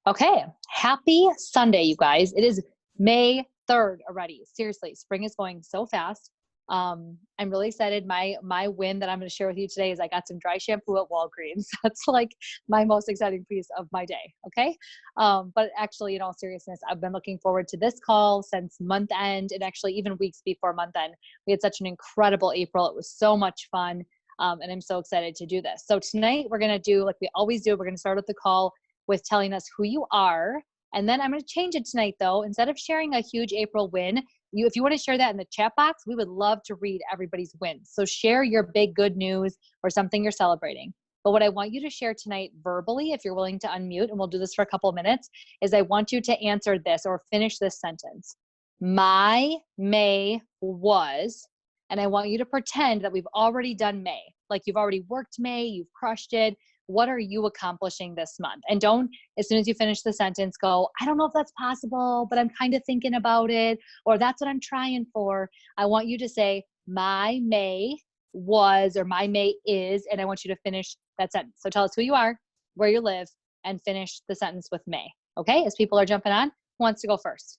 Okay, happy Sunday, you guys. It is May 3rd already. Seriously, spring is going so fast. I'm really excited. My win that I'm going to share with you today is I got some dry shampoo at Walgreens. That's like my most exciting piece of my day. Okay. But actually, in all seriousness, I've been looking forward to this call since month end and actually even weeks before month end. We had such an incredible April. It was so much fun. And I'm so excited to do this. So tonight we're going to do like we always do. We're going to start with the call with telling us who you are. And then I'm going to change it tonight though. Instead of sharing a huge April win, if you want to share that in the chat box, we would love to read everybody's wins. So share your big good news or something you're celebrating. But what I want you to share tonight verbally, if you're willing to unmute, and we'll do this for a couple of minutes, is I want you to answer this or finish this sentence. My May was, and I want you to pretend that we've already done May. Like you've already worked May, you've crushed it. What are you accomplishing this month? And don't, as soon as you finish the sentence, go, I don't know if that's possible, but I'm kind of thinking about it, or that's what I'm trying for. I want you to say, my May was, or my May is, and I want you to finish that sentence. So tell us who you are, where you live, and finish the sentence with May. Okay, as people are jumping on, who wants to go first?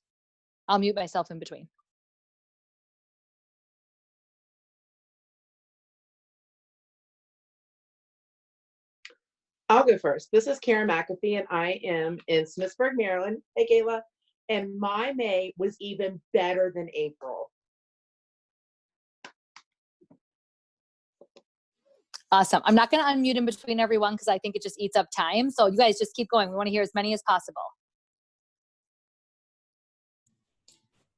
I'll mute myself in between. I'll go first. This is Karen McAfee, and I am in Smithsburg, Maryland. Hey, Kayla. And my May was even better than April. Awesome. I'm not going to unmute in between everyone because I think it just eats up time. So you guys just keep going. We want to hear as many as possible.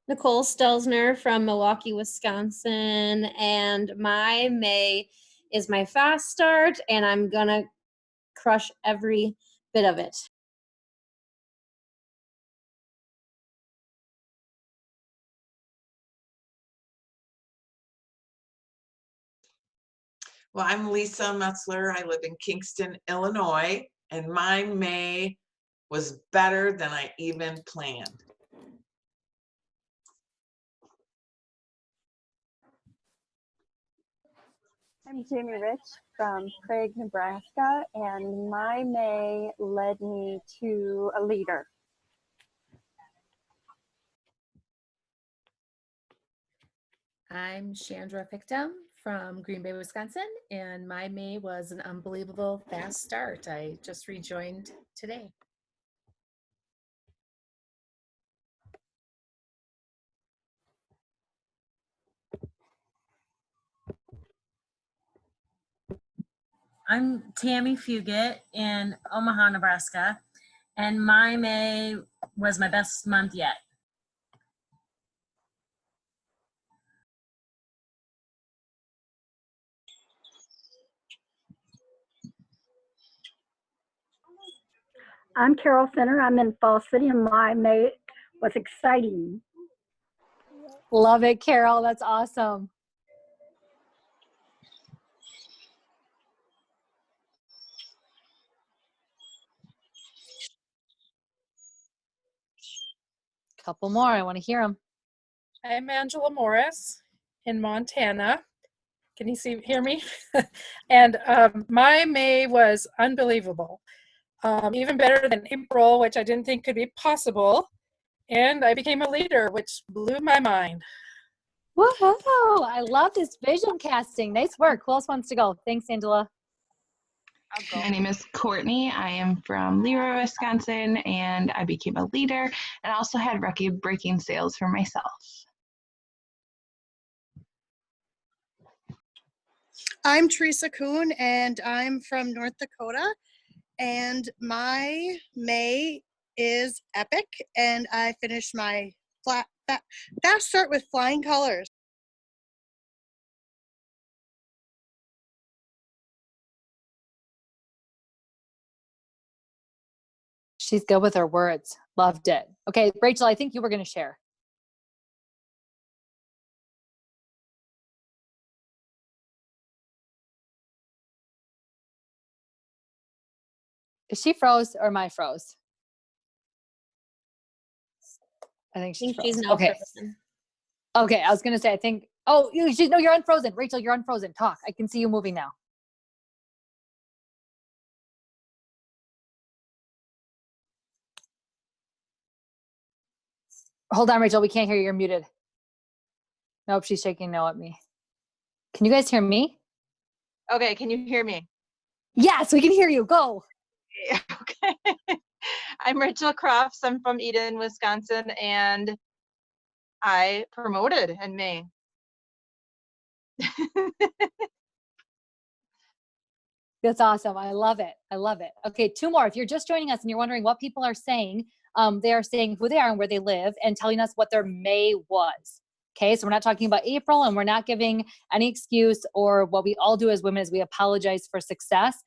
Nicole Stelzner from Milwaukee, Wisconsin. And my May is my fast start, and I'm going to crush every bit of it. Well, I'm Lisa Metzler. I live in Kingston, Illinois, and my May was better than I even planned. I'm Jamie Rich from Craig, Nebraska, and my May led me to a leader. I'm Chandra Pickdom from Green Bay, Wisconsin, and my May was an unbelievable fast start. I just rejoined today. I'm Tammy Fugit in Omaha, Nebraska, and my May was my best month yet. I'm Carol Finner. I'm in Fall City, and my May was exciting. Love it, Carol. That's awesome. Couple more. I want to hear them. I'm Angela Morris in Montana. Can you hear me? And my May was unbelievable. Even better than April, which I didn't think could be possible. And I became a leader, which blew my mind. Woohoo! I love this vision casting. Nice work. Who else wants to go? Thanks, Angela. My name is Courtney. I am from Leroy, Wisconsin, and I became a leader and also had record-breaking sales for myself. I'm Teresa Kuhn, and I'm from North Dakota, and my May is epic, and I finished my fast start with flying colors. She's good with her words. Loved it. Okay, Rachel, I think you were going to share. Is she froze or am I froze? I think she's now okay. frozen. Okay, I was going to say, I think, oh, no, you're unfrozen. Rachel, you're unfrozen. Talk. I can see you moving now. Hold on, Rachel. We can't hear you. You're muted. Nope, she's shaking no at me. Can you guys hear me? Okay, can you hear me? Yes, we can hear you. Go. Okay. I'm Rachel Crofts. I'm from Eden, Wisconsin, and I promoted in May. That's awesome. I love it. I love it. Okay, 2 more. If you're just joining us and you're wondering what people are saying, they are saying who they are and where they live and telling us what their May was. Okay, so we're not talking about April and we're not giving any excuse, or what we all do as women is we apologize for success.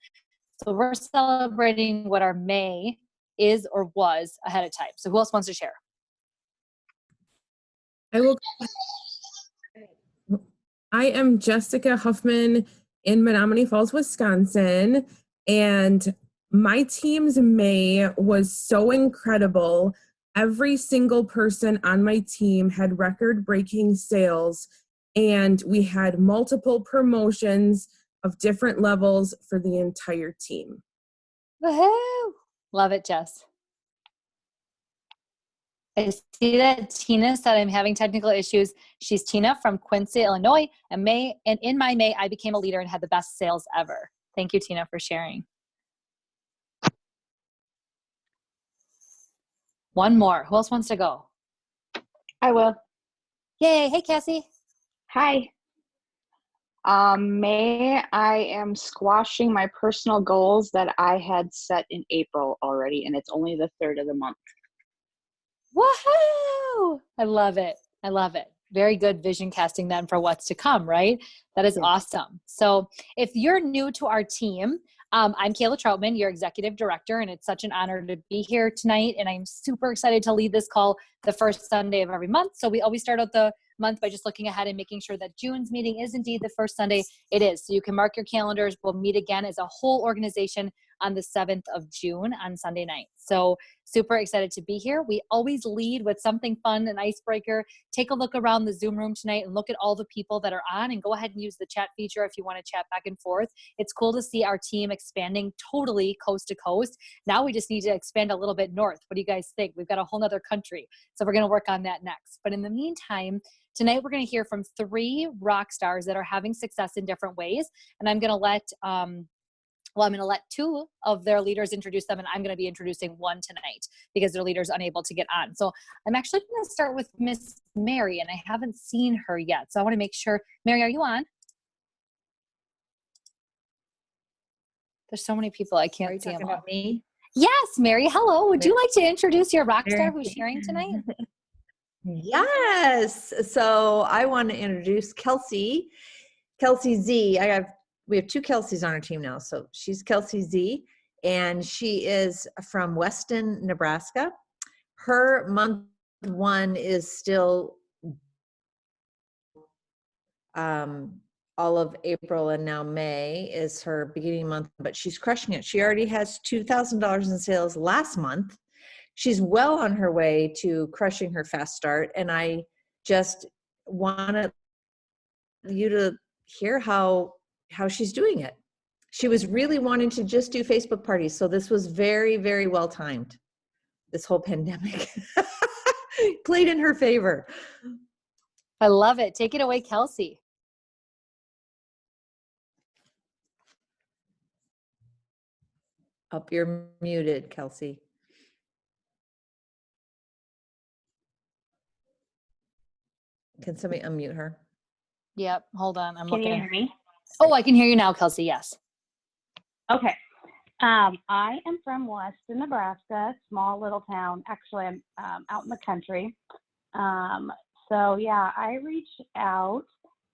So we're celebrating what our May is or was ahead of time. So who else wants to share? I am Jessica Huffman in Menominee Falls, Wisconsin, and my team's May was so incredible. Every single person on my team had record-breaking sales, and we had multiple promotions of different levels for the entire team. Woohoo! Love it, Jess. I see that Tina said I'm having technical issues. She's Tina from Quincy, Illinois. And in my May, I became a leader and had the best sales ever. Thank you, Tina, for sharing. One more. Who else wants to go? I will. Yay. Hey, Cassie. Hi. May, I am squashing my personal goals that I had set in April already, and it's only the 3rd of the month. Woohoo! I love it. I love it. Very good vision casting then for what's to come, right? That is awesome. So if you're new to our team, I'm Kayla Troutman, your executive director, and it's such an honor to be here tonight. And I'm super excited to lead this call the first Sunday of every month. So we always start out the month by just looking ahead and making sure that June's meeting is indeed the first Sunday. It is. So you can mark your calendars. We'll meet again as a whole organization on the 7th of June on Sunday night. So super excited to be here. We always lead with something fun, an icebreaker. Take a look around the Zoom room tonight and look at all the people that are on, and go ahead and use the chat feature if you want to chat back and forth. It's cool to see our team expanding totally coast to coast. Now we just need to expand a little bit north. What do you guys think? We've got a whole nother country. So we're going to work on that next. But in the meantime, tonight we're going to hear from 3 rock stars that are having success in different ways. And I'm going to let, I'm going to let 2 of their leaders introduce them, and I'm going to be introducing 1 tonight because their leader's unable to get on. So I'm actually going to start with Miss Mary, and I haven't seen her yet. So I want to make sure. Mary, are you on? There's so many people I can't see them all. About me? Yes, Mary. Hello. Would you like to introduce your rock star who's sharing tonight? Yes. So I want to introduce Kelsey Z. We have 2 Kelseys on our team now. So she's Kelsey Z, and she is from Weston, Nebraska. Her month 1 is still all of April, and now May is her beginning month, but she's crushing it. She already has $2,000 in sales last month. She's well on her way to crushing her fast start, and I just wanted you to hear how she's doing it. She was really wanting to just do Facebook parties, so this was very, very well timed. This whole pandemic played in her favor. I love it. Take it away, Kelsey. Up, you're muted, Kelsey. Can somebody unmute her? Yep. Hold on. I'm Can looking. you hear me? Oh, I can hear you now, Kelsey. Yes. Okay. I am from Weston, Nebraska, small little town. Actually, I'm out in the country. So yeah, I reached out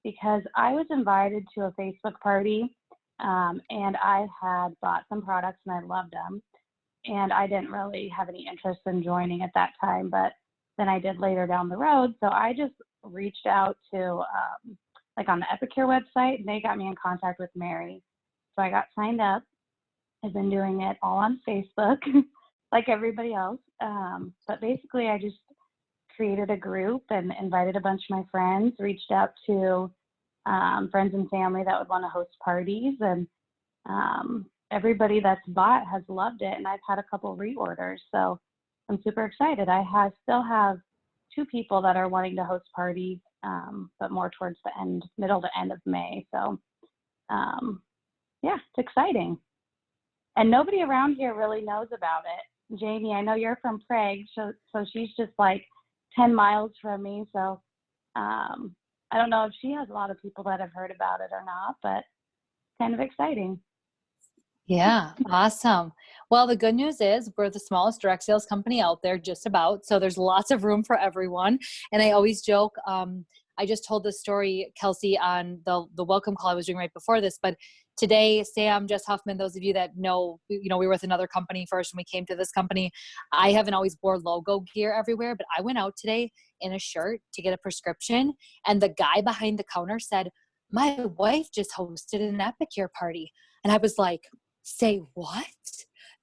because I was invited to a Facebook party, and I had bought some products and I loved them. And I didn't really have any interest in joining at that time, but then I did later down the road. So I just reached out to, like on the Epicure website, and they got me in contact with Mary. So I got signed up. I've been doing it all on Facebook, like everybody else. But basically, I just created a group and invited a bunch of my friends, reached out to friends and family that would want to host parties. And everybody that's bought has loved it. And I've had a couple reorders. So I'm super excited. I still have two people that are wanting to host parties, but more towards the middle to end of May. So yeah, it's exciting. And nobody around here really knows about it. Jamie, I know you're from Prague, so she's just like 10 miles from me. So I don't know if she has a lot of people that have heard about it or not, but kind of exciting. Yeah, awesome. Well, the good news is we're the smallest direct sales company out there, just about. So there's lots of room for everyone. And I always joke, I just told this story, Kelsey, on the welcome call I was doing right before this, but today, Sam, Jess Huffman, those of you that know, we were with another company first when we came to this company. I haven't always wore logo gear everywhere, but I went out today in a shirt to get a prescription. And the guy behind the counter said, my wife just hosted an Epicure party. And I was like, say what?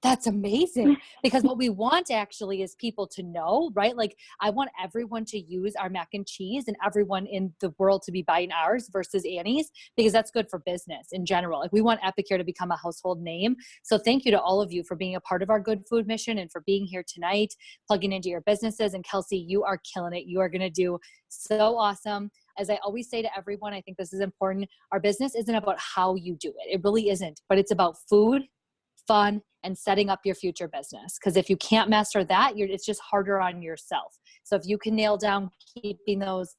That's amazing. Because what we want actually is people to know, right? Like I want everyone to use our mac and cheese and everyone in the world to be buying ours versus Annie's, because that's good for business in general. Like we want Epicure to become a household name. So thank you to all of you for being a part of our good food mission and for being here tonight, plugging into your businesses. And Kelsey, you are killing it. You are going to do so awesome. As I always say to everyone, I think this is important. Our business isn't about how you do it. It really isn't, but it's about food, fun, and setting up your future business. Because if you can't master that, it's just harder on yourself. So if you can nail down keeping those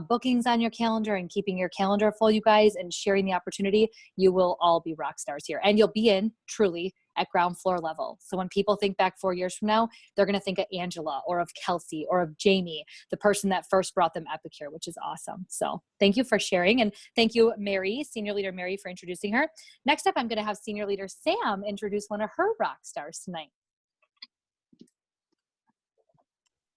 bookings on your calendar and keeping your calendar full, you guys, and sharing the opportunity, you will all be rock stars here. And you'll be in truly at ground floor level. So when people think back 4 years from now, they're going to think of Angela or of Kelsey or of Jamie, the person that first brought them Epicure, which is awesome. So thank you for sharing. And thank you, Mary, Senior Leader Mary, for introducing her. Next up, I'm going to have Senior Leader Sam introduce one of her rock stars tonight.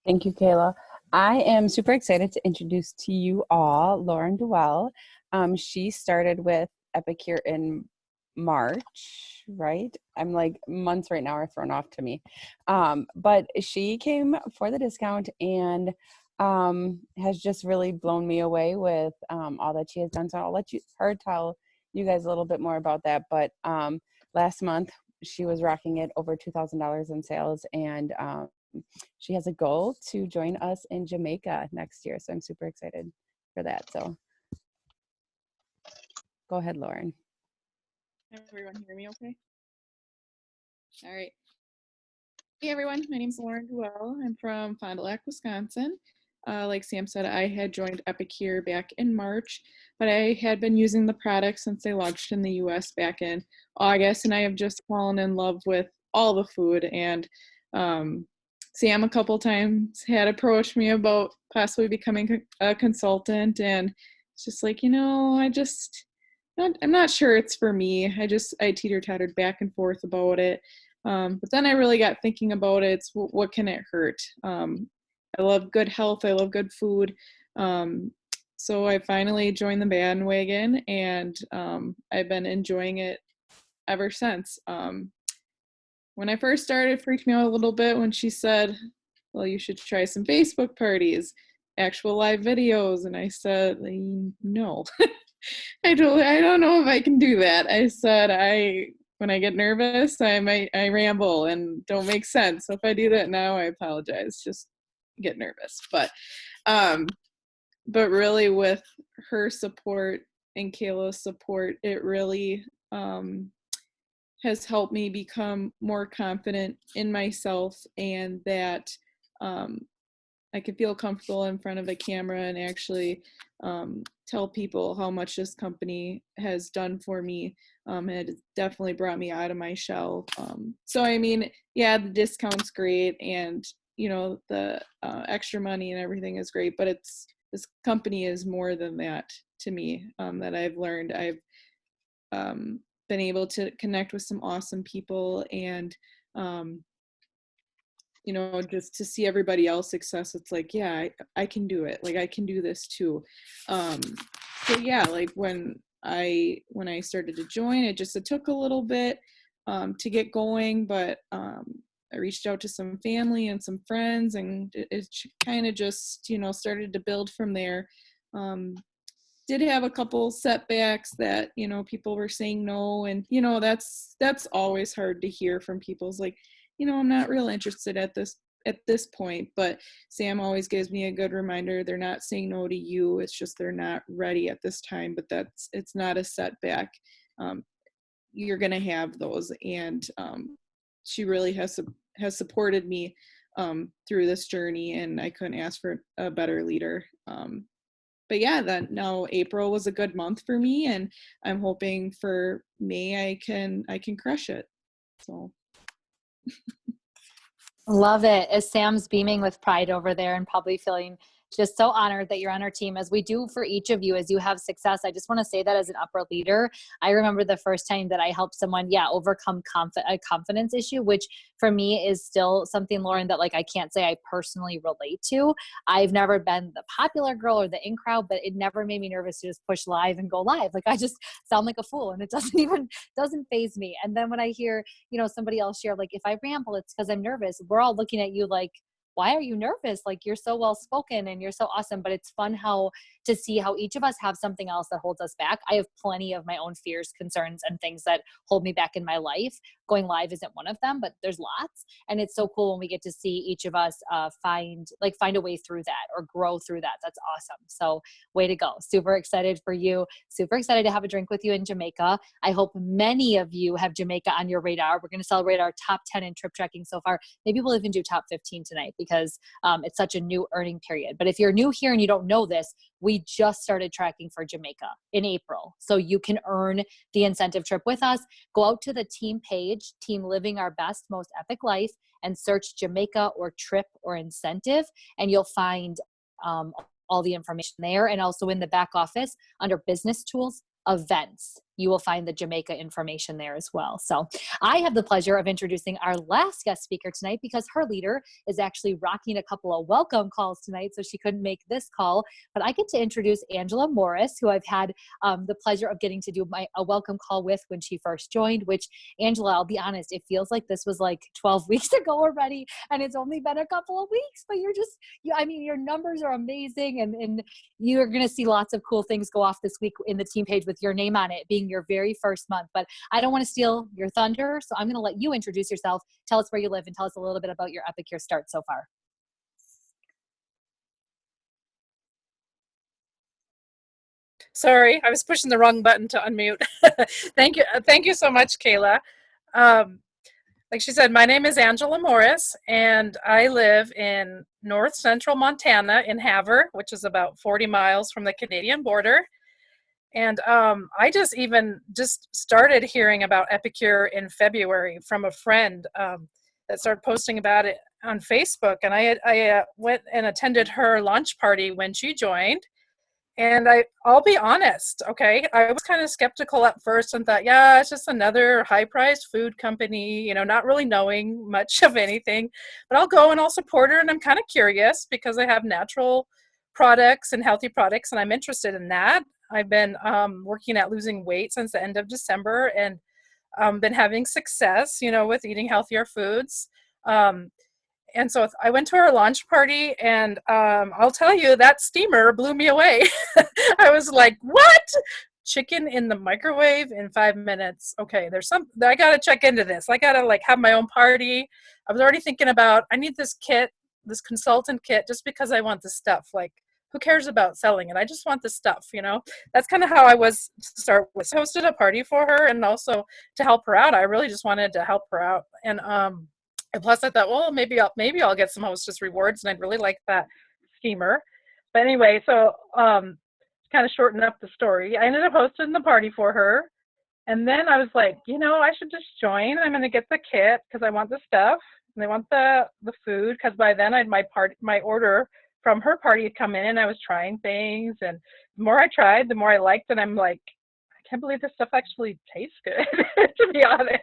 Thank you, Kayla. I am super excited to introduce to you all Lauren Duell. She started with Epicure in March, right? I'm like, months right now are thrown off to me. But she came for the discount and has just really blown me away with all that she has done. So I'll let her tell you guys a little bit more about that. But last month, she was rocking it over $2,000 in sales, and she has a goal to join us in Jamaica next year. So I'm super excited for that. So go ahead, Lauren. Everyone hear me okay? All right. Hey everyone, my name is Lauren Duell. I'm from Fond du Lac, Wisconsin. Like Sam said, I had joined Epicure back in March, but I had been using the product since they launched in the US back in August, and I have just fallen in love with all the food. And Sam a couple times had approached me about possibly becoming a consultant, and it's just like, I'm not sure it's for me. I teeter-tottered back and forth about it. But then I really got thinking about it. It's what can it hurt? I love good health. I love good food. So I finally joined the bandwagon, and I've been enjoying it ever since. When I first started, it freaked me out a little bit when she said, well, you should try some Facebook parties, actual live videos. And I said, no. I don't know if I can do that. I said, when I get nervous, I ramble and don't make sense. So if I do that now, I apologize. Just get nervous. But really with her support and Kayla's support, it really has helped me become more confident in myself, and that I can feel comfortable in front of a camera and actually tell people how much this company has done for me. And it's definitely brought me out of my shell. So, I mean, yeah, the discount's great, and, the extra money and everything is great, but this company is more than that to me, that I've learned. I've been able to connect with some awesome people, and just to see everybody else success, it's like, yeah, I can do it. Like, I can do this too. So yeah, like when I started to join, it took a little bit to get going, but I reached out to some family and some friends, and it kind of just, started to build from there. Did have a couple setbacks that, people were saying no, and, that's always hard to hear from people. It's like, I'm not real interested at this at this point, but Sam always gives me a good reminder. They're not saying no to you. It's just they're not ready at this time, but it's not a setback. You're going to have those. And she really has supported me through this journey, and I couldn't ask for a better leader. But yeah, that now April was a good month for me, and I'm hoping for May I can crush it. So Love it. As Sam's beaming with pride over there and probably feeling just so honored that you're on our team, as we do for each of you as you have success. I just want to say that as an upper leader, I remember the first time that I helped someone, overcome a confidence issue, which for me is still something, Lauren, that like I can't say I personally relate to. I've never been the popular girl or the in crowd, but it never made me nervous to just push live and go live. Like I just sound like a fool, and it doesn't faze me. And then when I hear, somebody else share, like if I ramble, it's because I'm nervous. We're all looking at you like, why are you nervous? Like you're so well spoken and you're so awesome. But it's fun to see how each of us have something else that holds us back. I have plenty of my own fears, concerns, and things that hold me back in my life. Going live isn't one of them, but there's lots. And it's so cool when we get to see each of us find a way through that or grow through that. That's awesome. So way to go. Super excited for you. Super excited to have a drink with you in Jamaica. I hope many of you have Jamaica on your radar. We're going to celebrate our top 10 in trip tracking so far. Maybe we'll even do top 15 tonight because it's such a new earning period. But if you're new here and you don't know this, we just started tracking for Jamaica in April. So you can earn the incentive trip with us. Go out to the team page, Team Living Our Best, Most Epic Life, and search Jamaica or trip or incentive, and you'll find all the information there. And also in the back office under business tools, events, you will find the Jamaica information there as well. So I have the pleasure of introducing our last guest speaker tonight because her leader is actually rocking a couple of welcome calls tonight, so she couldn't make this call. But I get to introduce Angela Morris, who I've had the pleasure of getting to do a welcome call with when she first joined, which, Angela, I'll be honest, it feels like this was like 12 weeks ago already, and it's only been a couple of weeks, but your numbers are amazing, and you're going to see lots of cool things go off this week in the team page with your name on it, being your very first month. But I don't want to steal your thunder, so I'm going to let you introduce yourself, tell us where you live, and tell us a little bit about your Epic Year start so far. Sorry, I was pushing the wrong button to unmute. Thank you so much, Kayla. Like she said, my name is Angela Morris, and I live in north central Montana in Havre, which is about 40 miles from the Canadian border. And I just started hearing about Epicure in February from a friend that started posting about it on Facebook. And I went and attended her launch party when she joined. And I'll be honest, okay, I was kind of skeptical at first and thought, yeah, it's just another high-priced food company, not really knowing much of anything. But I'll go and I'll support her, and I'm kind of curious because I have natural products and healthy products, and I'm interested in that. I've been working at losing weight since the end of December, and been having success, with eating healthier foods. And so I went to our launch party, and I'll tell you, that steamer blew me away. I was like, what? Chicken in the microwave in 5 minutes. Okay, I got to check into this. I got to have my own party. I was already thinking about, I need this kit, this consultant kit, just because I want the stuff. Like, who cares about selling it? I just want the stuff, That's kind of how I was to start with. So I hosted a party for her, and also to help her out. I really just wanted to help her out. And plus I thought, well, maybe I'll get some hostess rewards, and I'd really like that schemer. But anyway, so kind of shorten up the story. I ended up hosting the party for her. And then I was like, I should just join. I'm going to get the kit because I want the stuff, and I want the food, because by then my order from her party had come in, and I was trying things, and the more I tried, the more I liked, and I'm like, I can't believe this stuff actually tastes good, to be honest.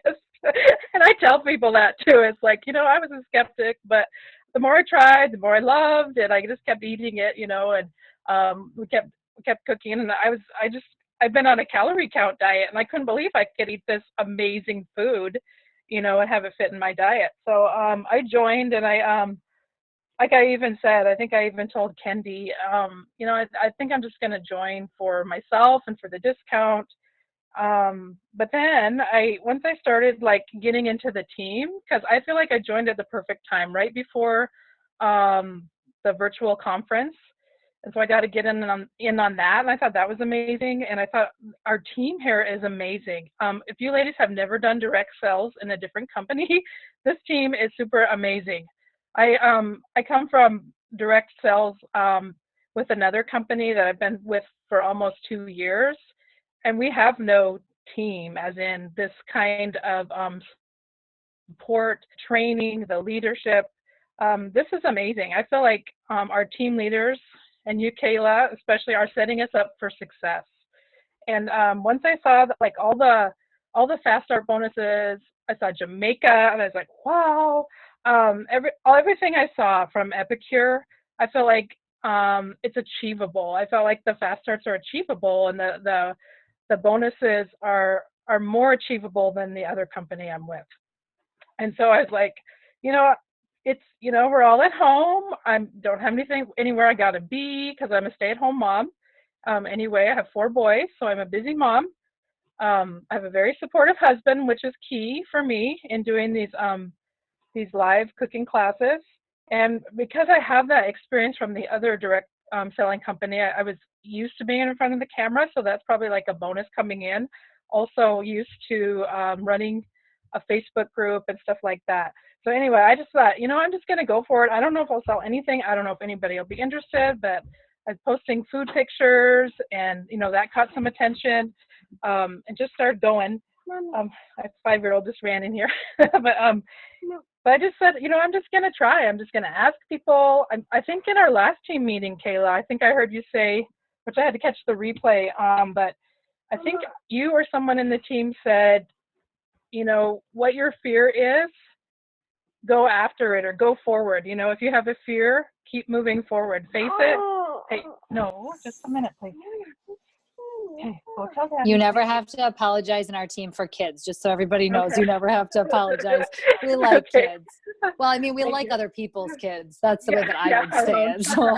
And I tell people that too. It's like, I was a skeptic, but the more I tried, the more I loved it. I just kept eating it, and we kept cooking, and I've been on a calorie count diet, and I couldn't believe I could eat this amazing food, and have it fit in my diet. So I joined, and like I even said, I think I even told Kendi, I think I'm just going to join for myself and for the discount. But then once I started like getting into the team, because I feel like I joined at the perfect time, right before the virtual conference. And so I got to get in on that. And I thought that was amazing. And I thought our team here is amazing. If you ladies have never done direct sales in a different company, this team is super amazing. I come from direct sales with another company that I've been with for almost 2 years. And we have no team, as in this kind of support, training, the leadership. This is amazing. I feel like our team leaders and you, Kayla, especially, are setting us up for success. And once I saw that, like all the fast start bonuses, I saw Jamaica, and I was like, wow. Everything I saw from Epicure, I feel like it's achievable. I felt like the fast starts are achievable, and the bonuses are more achievable than the other company I'm with. And so I was like, it's, we're all at home. I don't have anywhere I got to be because I'm a stay-at-home mom. Anyway, I have 4 boys, so I'm a busy mom. I have a very supportive husband, which is key for me in doing these live cooking classes. And because I have that experience from the other direct selling company, I was used to being in front of the camera, so that's probably like a bonus coming in. Also used to running a Facebook group and stuff like that. So anyway, I just thought, I'm just going to go for it. I don't know if I'll sell anything. I don't know if anybody will be interested, but I was posting food pictures and, that caught some attention and just started going. My 5-year-old just ran in here. But I just said, I'm just going to try. I'm just going to ask people. I think in our last team meeting, Kayla, I think I heard you say, which I had to catch the replay, but I think you or someone in the team said, what your fear is, go after it or go forward. If you have a fear, keep moving forward. Face it. Hey, no, just a minute, please. Okay, go tell Daddy. You never have to apologize in our team for kids, just so everybody knows. Okay. You never have to apologize. We like kids. Well, I mean, we like other people's kids. That's the way that I would say it. So.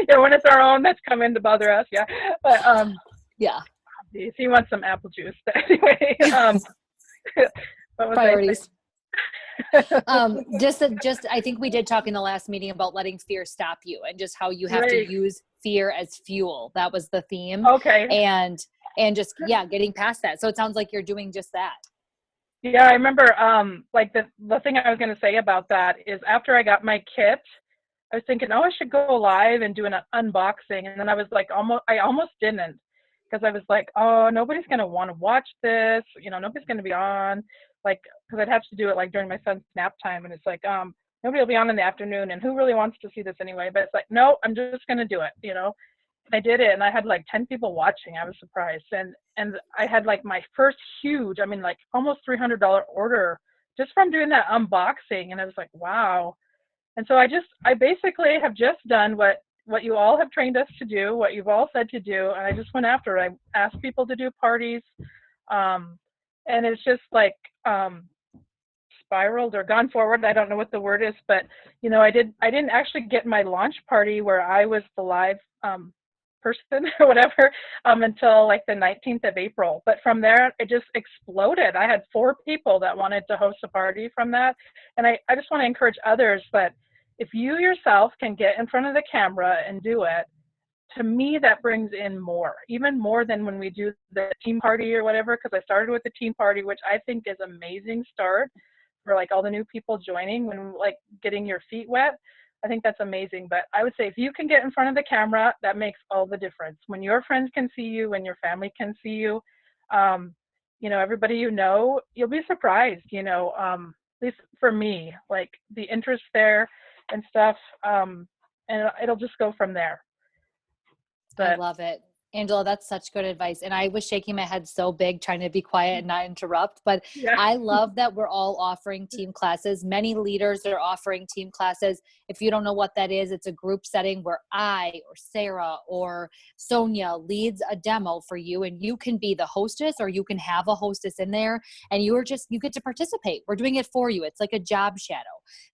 Yeah, when it's our own that's come in to bother us, yeah. But yeah. If you want some apple juice, but anyway. Priorities. Just I think we did talk in the last meeting about letting fear stop you and just how you have to use fear as fuel. That was the theme. Okay. And just getting past that. So it sounds like you're doing just that. Yeah, I remember like the thing I was going to say about that is after I got my kit, I was thinking, I should go live and do an unboxing, and then I was like, I almost didn't, because I was like, nobody's going to want to watch this, nobody's going to be on, like, because I'd have to do it like during my son's nap time, and it's like, nobody will be on in the afternoon, and who really wants to see this anyway? But it's like, no, I'm just going to do it, And I did it, and I had like 10 people watching. I was surprised, and I had like my first huge, like almost $300 order just from doing that unboxing, and I was like, wow. And so I basically have just done what you all have trained us to do, what you've all said to do, and I just went after it. I asked people to do parties, and it's just like spiraled or gone forward. I don't know what the word is, but I didn't actually get my launch party where I was the live person or whatever until like the 19th of April. But from there, it just exploded. I had 4 people that wanted to host a party from that. And I just want to encourage others, but if you yourself can get in front of the camera and do it, to me, that brings in more, even more than when we do the team party or whatever, because I started with the team party, which I think is amazing start for like all the new people joining when like getting your feet wet. I think that's amazing. But I would say if you can get in front of the camera, that makes all the difference. When your friends can see you, when your family can see you, everybody you'll be surprised, at least for me, like the interest there and stuff, and it'll just go from there. I love it. Angela, that's such good advice. And I was shaking my head so big trying to be quiet and not interrupt, but I love that we're all offering team classes. Many leaders are offering team classes. If you don't know what that is, it's a group setting where I or Sarah or Sonia leads a demo for you, and you can be the hostess or you can have a hostess in there, and you get to participate. We're doing it for you. It's like a job shadow.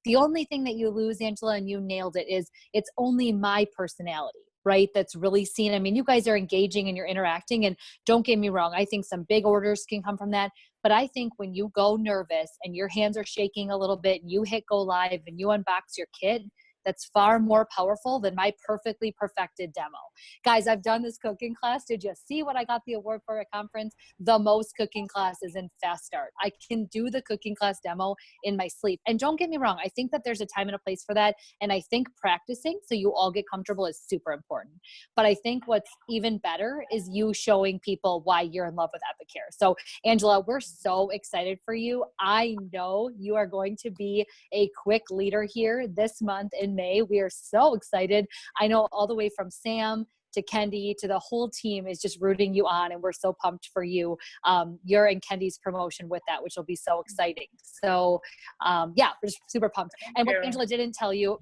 The only thing that you lose, Angela, and you nailed it, is it's only my personality. right? That's really seen. I mean, you guys are engaging and you're interacting, and don't get me wrong, I think some big orders can come from that. But I think when you go nervous and your hands are shaking a little bit and you hit go live and you unbox your kit, that's far more powerful than my perfectly perfected demo. Guys, I've done this cooking class. Did you see what I got the award for at conference? The most cooking classes in Fast Start. I can do the cooking class demo in my sleep. And don't get me wrong, I think that there's a time and a place for that. And I think practicing so you all get comfortable is super important. But I think what's even better is you showing people why you're in love with Epicure. So Angela, we're so excited for you. I know you are going to be a quick leader here this month in May. We are so excited. I know all the way from Sam to Kendi to the whole team is just rooting you on, and we're so pumped for you. You're in Kendi's promotion with that, which will be so exciting. So yeah, we're just super pumped. And what Angela didn't tell you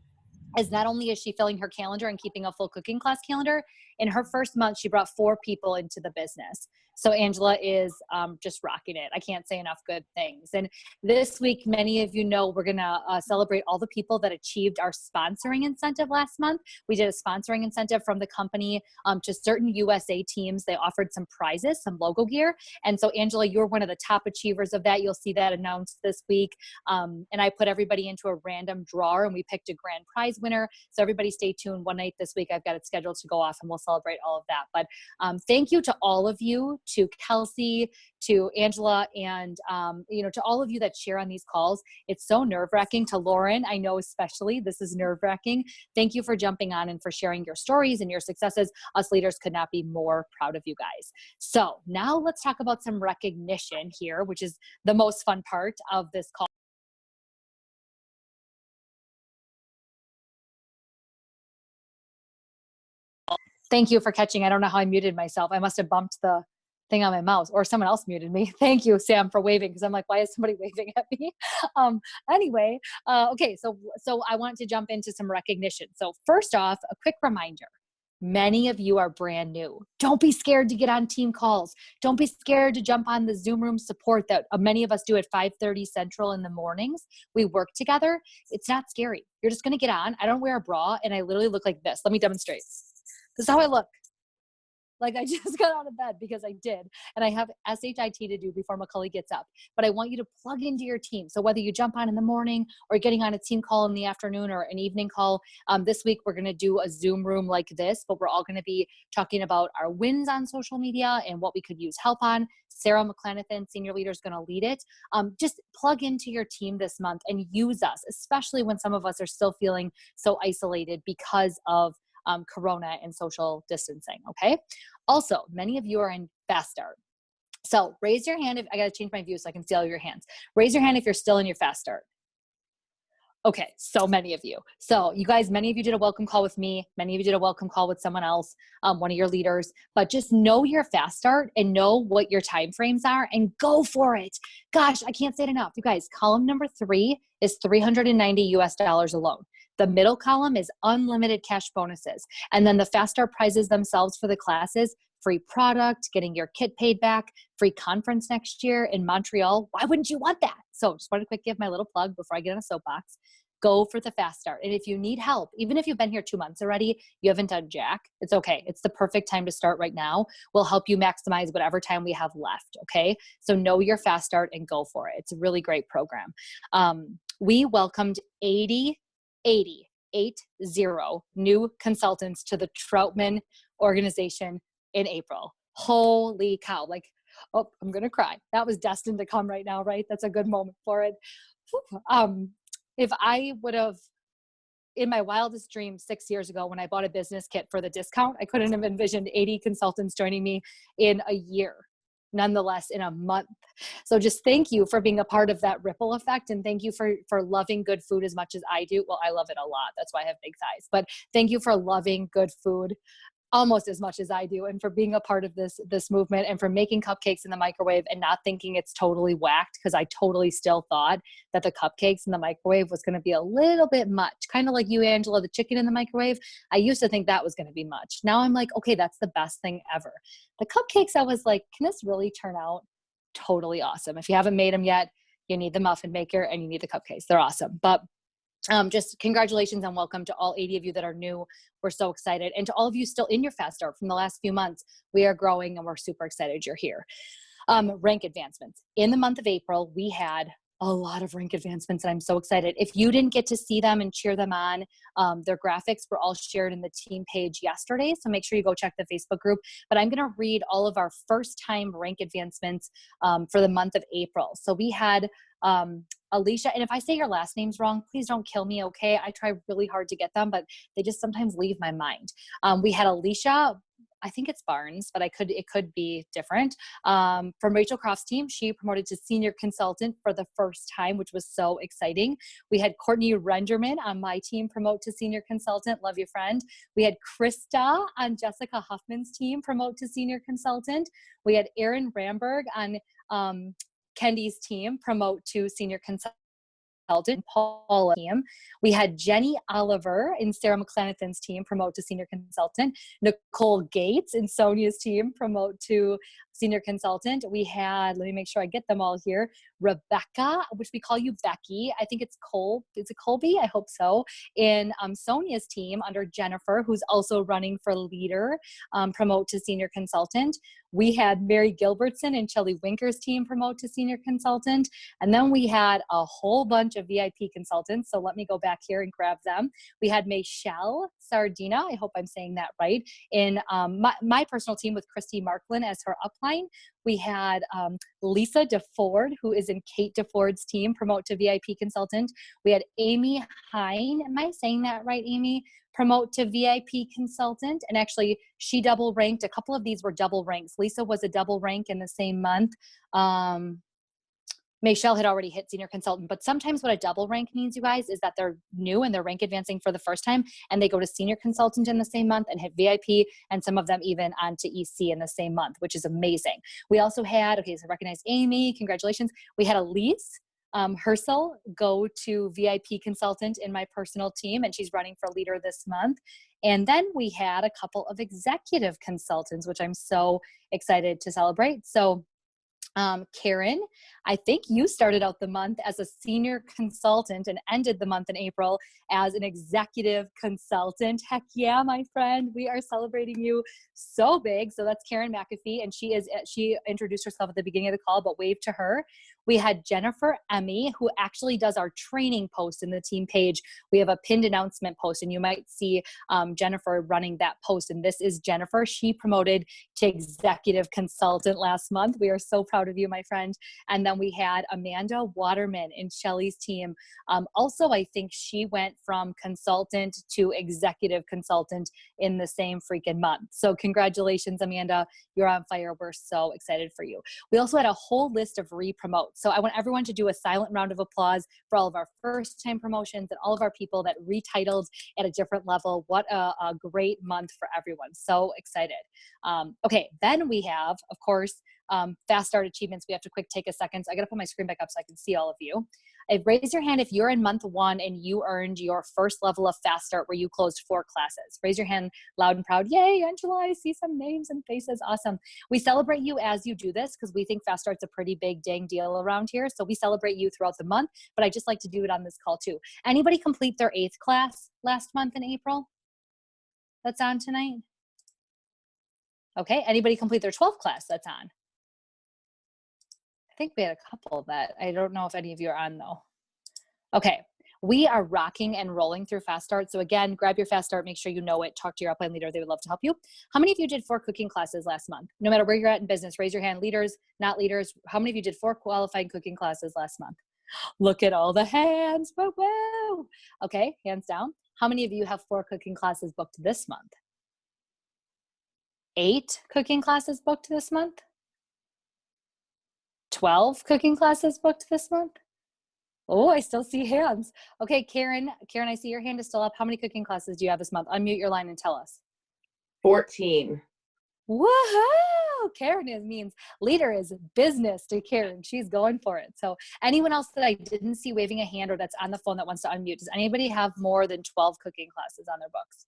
is not only is she filling her calendar and keeping a full cooking class calendar, in her first month, she brought 4 people into the business. So Angela is just rocking it. I can't say enough good things. And this week, many of you know, we're going to celebrate all the people that achieved our sponsoring incentive last month. We did a sponsoring incentive from the company to certain USA teams. They offered some prizes, some logo gear. And so Angela, you're one of the top achievers of that. You'll see that announced this week. And I put everybody into a random drawer and we picked a grand prize winner. So everybody stay tuned. One night this week, I've got it scheduled to go off and we'll celebrate all of that. But thank you to all of you, to Kelsey, to Angela, and to all of you that share on these calls. It's so nerve-wracking. To Lauren, I know especially, this is nerve-wracking. Thank you for jumping on and for sharing your stories and your successes. Us leaders could not be more proud of you guys. So now let's talk about some recognition here, which is the most fun part of this call. Thank you for catching. I don't know how I muted myself. I must have bumped the thing on my mouse, or someone else muted me. Thank you, Sam, for waving, because I'm like, why is somebody waving at me? Anyway, okay, so I want to jump into some recognition. So first off, a quick reminder. Many of you are brand new. Don't be scared to get on team calls. Don't be scared to jump on the Zoom room support that many of us do at 5:30 Central in the mornings. We work together. It's not scary. You're just going to get on. I don't wear a bra, and I literally look like this. Let me demonstrate. This is how I look. Like I just got out of bed because I did. And I have SHIT to do before Macaulay gets up. But I want you to plug into your team. So whether you jump on in the morning or getting on a team call in the afternoon or an evening call, this week we're going to do a Zoom room like this, but we're all going to be talking about our wins on social media and what we could use help on. Sarah McClanathan, senior leader, is going to lead it. Just plug into your team this month and use us, especially when some of us are still feeling so isolated because of Corona and social distancing, okay? Also, many of you are in Fast Start. So raise your hand if, I gotta change my view so I can see all of your hands. Raise your hand if you're still in your Fast Start. Okay, so many of you. So you guys, many of you did a welcome call with me. Many of you did a welcome call with someone else, one of your leaders. But just know your Fast Start and know what your time frames are and go for it. Gosh, I can't say it enough. You guys, column number 3 is $390 US alone. The middle column is unlimited cash bonuses. And then the Fast Start prizes themselves for the classes, free product, getting your kit paid back, free conference next year in Montreal. Why wouldn't you want that? So just wanted to quick give my little plug before I get on a soapbox. Go for the Fast Start. And if you need help, even if you've been here 2 months already, you haven't done jack, it's okay. It's the perfect time to start right now. We'll help you maximize whatever time we have left, okay? So know your Fast Start and go for it. It's a really great program. We welcomed 80 new consultants to the Troutman organization in April. Holy cow. Like, oh, I'm going to cry. That was destined to come right now, right? That's a good moment for it. If I would have, in my wildest dream 6 years ago when I bought a business kit for the discount, I couldn't have envisioned 80 consultants joining me in a year. Nonetheless, in a month. So just thank you for being a part of that ripple effect. And thank you for loving good food as much as I do. Well, I love it a lot. That's why I have big thighs. But thank you for loving good food almost as much as I do, and for being a part of this movement, and for making cupcakes in the microwave and not thinking it's totally whacked, because I totally still thought that the cupcakes in the microwave was going to be a little bit much. Kind of like you, Angela, the chicken in the microwave. I used to think that was going to be much. Now I'm like, okay, that's the best thing ever. The cupcakes, I was like, can this really turn out totally awesome? If you haven't made them yet, you need the muffin maker and you need the cupcakes. They're awesome. But just congratulations and welcome to all 80 of you that are new. We're so excited. And to all of you still in your fast start from the last few months, we are growing and we're super excited you're here. Rank advancements. In the month of April, we had a lot of rank advancements and I'm so excited. If you didn't get to see them and cheer them on, their graphics were all shared in the team page yesterday. So make sure you go check the Facebook group. But I'm going to read all of our first time rank advancements for the month of April. So we had Alicia, and if I say your last names wrong, please don't kill me, okay? I try really hard to get them, but they just sometimes leave my mind. We had Alicia, I think it's Barnes, but it could be different. From Rachel Croft's team, she promoted to senior consultant for the first time, which was so exciting. We had Courtney Renderman on my team promote to senior consultant. Love you, friend. We had Krista on Jessica Huffman's team promote to senior consultant. We had Erin Ramberg on Kendi's team promote to senior consultant. Paula team. We had Jenny Oliver in Sarah McClanathan's team promote to senior consultant. Nicole Gates in Sonia's team promote to senior consultant. We had, let me make sure I get them all here, Rebecca, which we call you Becky. I think it's Cole. Is it Colby? I hope so. In Sonia's team under Jennifer, who's also running for leader, promote to senior consultant. We had Mary Gilbertson and Shelley Winker's team promote to senior consultant. And then we had a whole bunch of VIP consultants. So let me go back here and grab them. We had Michelle Sardina, I hope I'm saying that right, in my personal team with Christy Marklin as her upline. We had Lisa DeFord, who is in Kate DeFord's team, promote to VIP consultant. We had Amy Hine, am I saying that right, Amy? Promote to VIP consultant. And actually, she double ranked. A couple of these were double ranks. Lisa was a double rank in the same month. Michelle had already hit senior consultant, but sometimes what a double rank means, you guys, is that they're new and they're rank advancing for the first time and they go to senior consultant in the same month and hit VIP, and some of them even onto EC in the same month, which is amazing. We also had, okay, so recognize Amy, congratulations. We had Elise Herschel go to VIP consultant in my personal team, and she's running for leader this month. And then we had a couple of executive consultants, which I'm so excited to celebrate. So Karen, I think you started out the month as a senior consultant and ended the month in April as an executive consultant. Heck yeah, my friend. We are celebrating you so big. So that's Karen McAfee, and she introduced herself at the beginning of the call, but wave to her. We had Jennifer Emmy, who actually does our training post in the team page. We have a pinned announcement post, and you might see Jennifer running that post. And this is Jennifer. She promoted to executive consultant last month. We are so proud of you, my friend. And then we had Amanda Waterman in Shelley's team. Also, I think she went from consultant to executive consultant in the same freaking month. So congratulations, Amanda. You're on fire. We're so excited for you. We also had a whole list of re-promotes. So I want everyone to do a silent round of applause for all of our first time promotions and all of our people that retitled at a different level. What a great month for everyone. So excited. Okay, then we have, of course, fast start achievements. We have to take a second. So I got to put my screen back up so I can see all of you. Raise your hand if you're in month 1 and you earned your first level of fast start where you closed 4 classes. Raise your hand loud and proud. Yay, Angela, I see some names and faces. Awesome. We celebrate you as you do this because we think fast start's a pretty big dang deal around here. So we celebrate you throughout the month, but I just like to do it on this call too. Anybody complete their 8th class last month in April that's on tonight? Okay, anybody complete their 12th class that's on? I think we had a couple that I don't know if any of you are on though. Okay, we are rocking and rolling through Fast Start. So again, grab your Fast Start, make sure you know it, talk to your upline leader, they would love to help you. How many of you did 4 cooking classes last month? No matter where you're at in business, raise your hand. Leaders, not leaders. How many of you did 4 qualified cooking classes last month? Look at all the hands, woo woo. Okay, hands down. How many of you have 4 cooking classes booked this month? 8 cooking classes booked this month? 12 cooking classes booked this month? Oh, I still see hands. Okay, Karen, I see your hand is still up. How many cooking classes do you have this month? Unmute your line and tell us. 14. Woohoo! Karen means leader is business to Karen. She's going for it. So anyone else that I didn't see waving a hand or that's on the phone that wants to unmute, does anybody have more than 12 cooking classes on their books?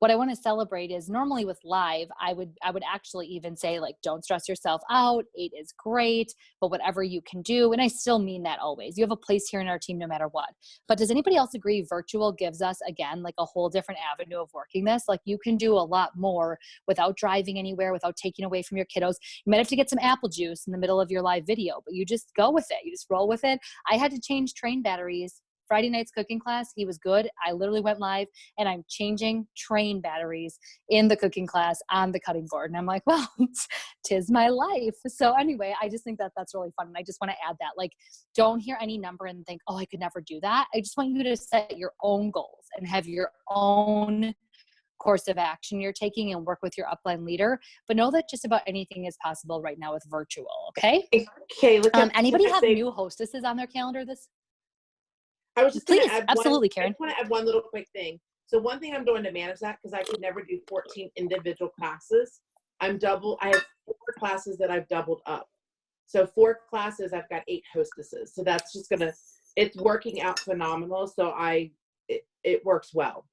what I want to celebrate is normally with live, I would actually even say like, don't stress yourself out. 8 is great, but whatever you can do. And I still mean that always. You have a place here in our team no matter what. But does anybody else agree virtual gives us, again, like a whole different avenue of working this? Like you can do a lot more without driving anywhere, without taking away from your kiddos. You might have to get some apple juice in the middle of your live video, but you just go with it. You just roll with it. I had to change train batteries Friday night's cooking class. He was good. I literally went live and I'm changing train batteries in the cooking class on the cutting board. And I'm like, well, tis my life. So anyway, I just think that that's really fun. And I just want to add that, like, don't hear any number and think, oh, I could never do that. I just want you to set your own goals and have your own course of action you're taking and work with your upline leader. But know that just about anything is possible right now with virtual. Okay. Okay. Anybody have new hostesses on their calendar this? I was just going Please, to add absolutely, I Karen. just want to add one little quick thing. So one thing I'm doing to manage that, because I could never do 14 individual classes, I have 4 classes that I've doubled up. So 4 classes, I've got 8 hostesses. So that's just it's working out phenomenal. So it works well.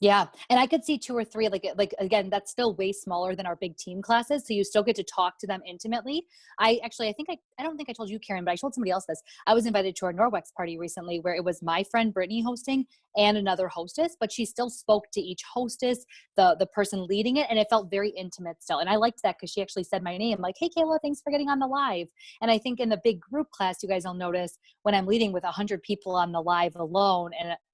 Yeah. And I could see 2 or 3, like again, that's still way smaller than our big team classes. So you still get to talk to them intimately. I don't think I told you, Karen, but I told somebody else this. I was invited to our Norwex party recently where it was my friend Brittany hosting and another hostess, but she still spoke to each hostess, the person leading it. And it felt very intimate still. And I liked that because she actually said my name, like, hey, Kayla, thanks for getting on the live. And I think in the big group class, you guys will notice when I'm leading with 100 people on the live alone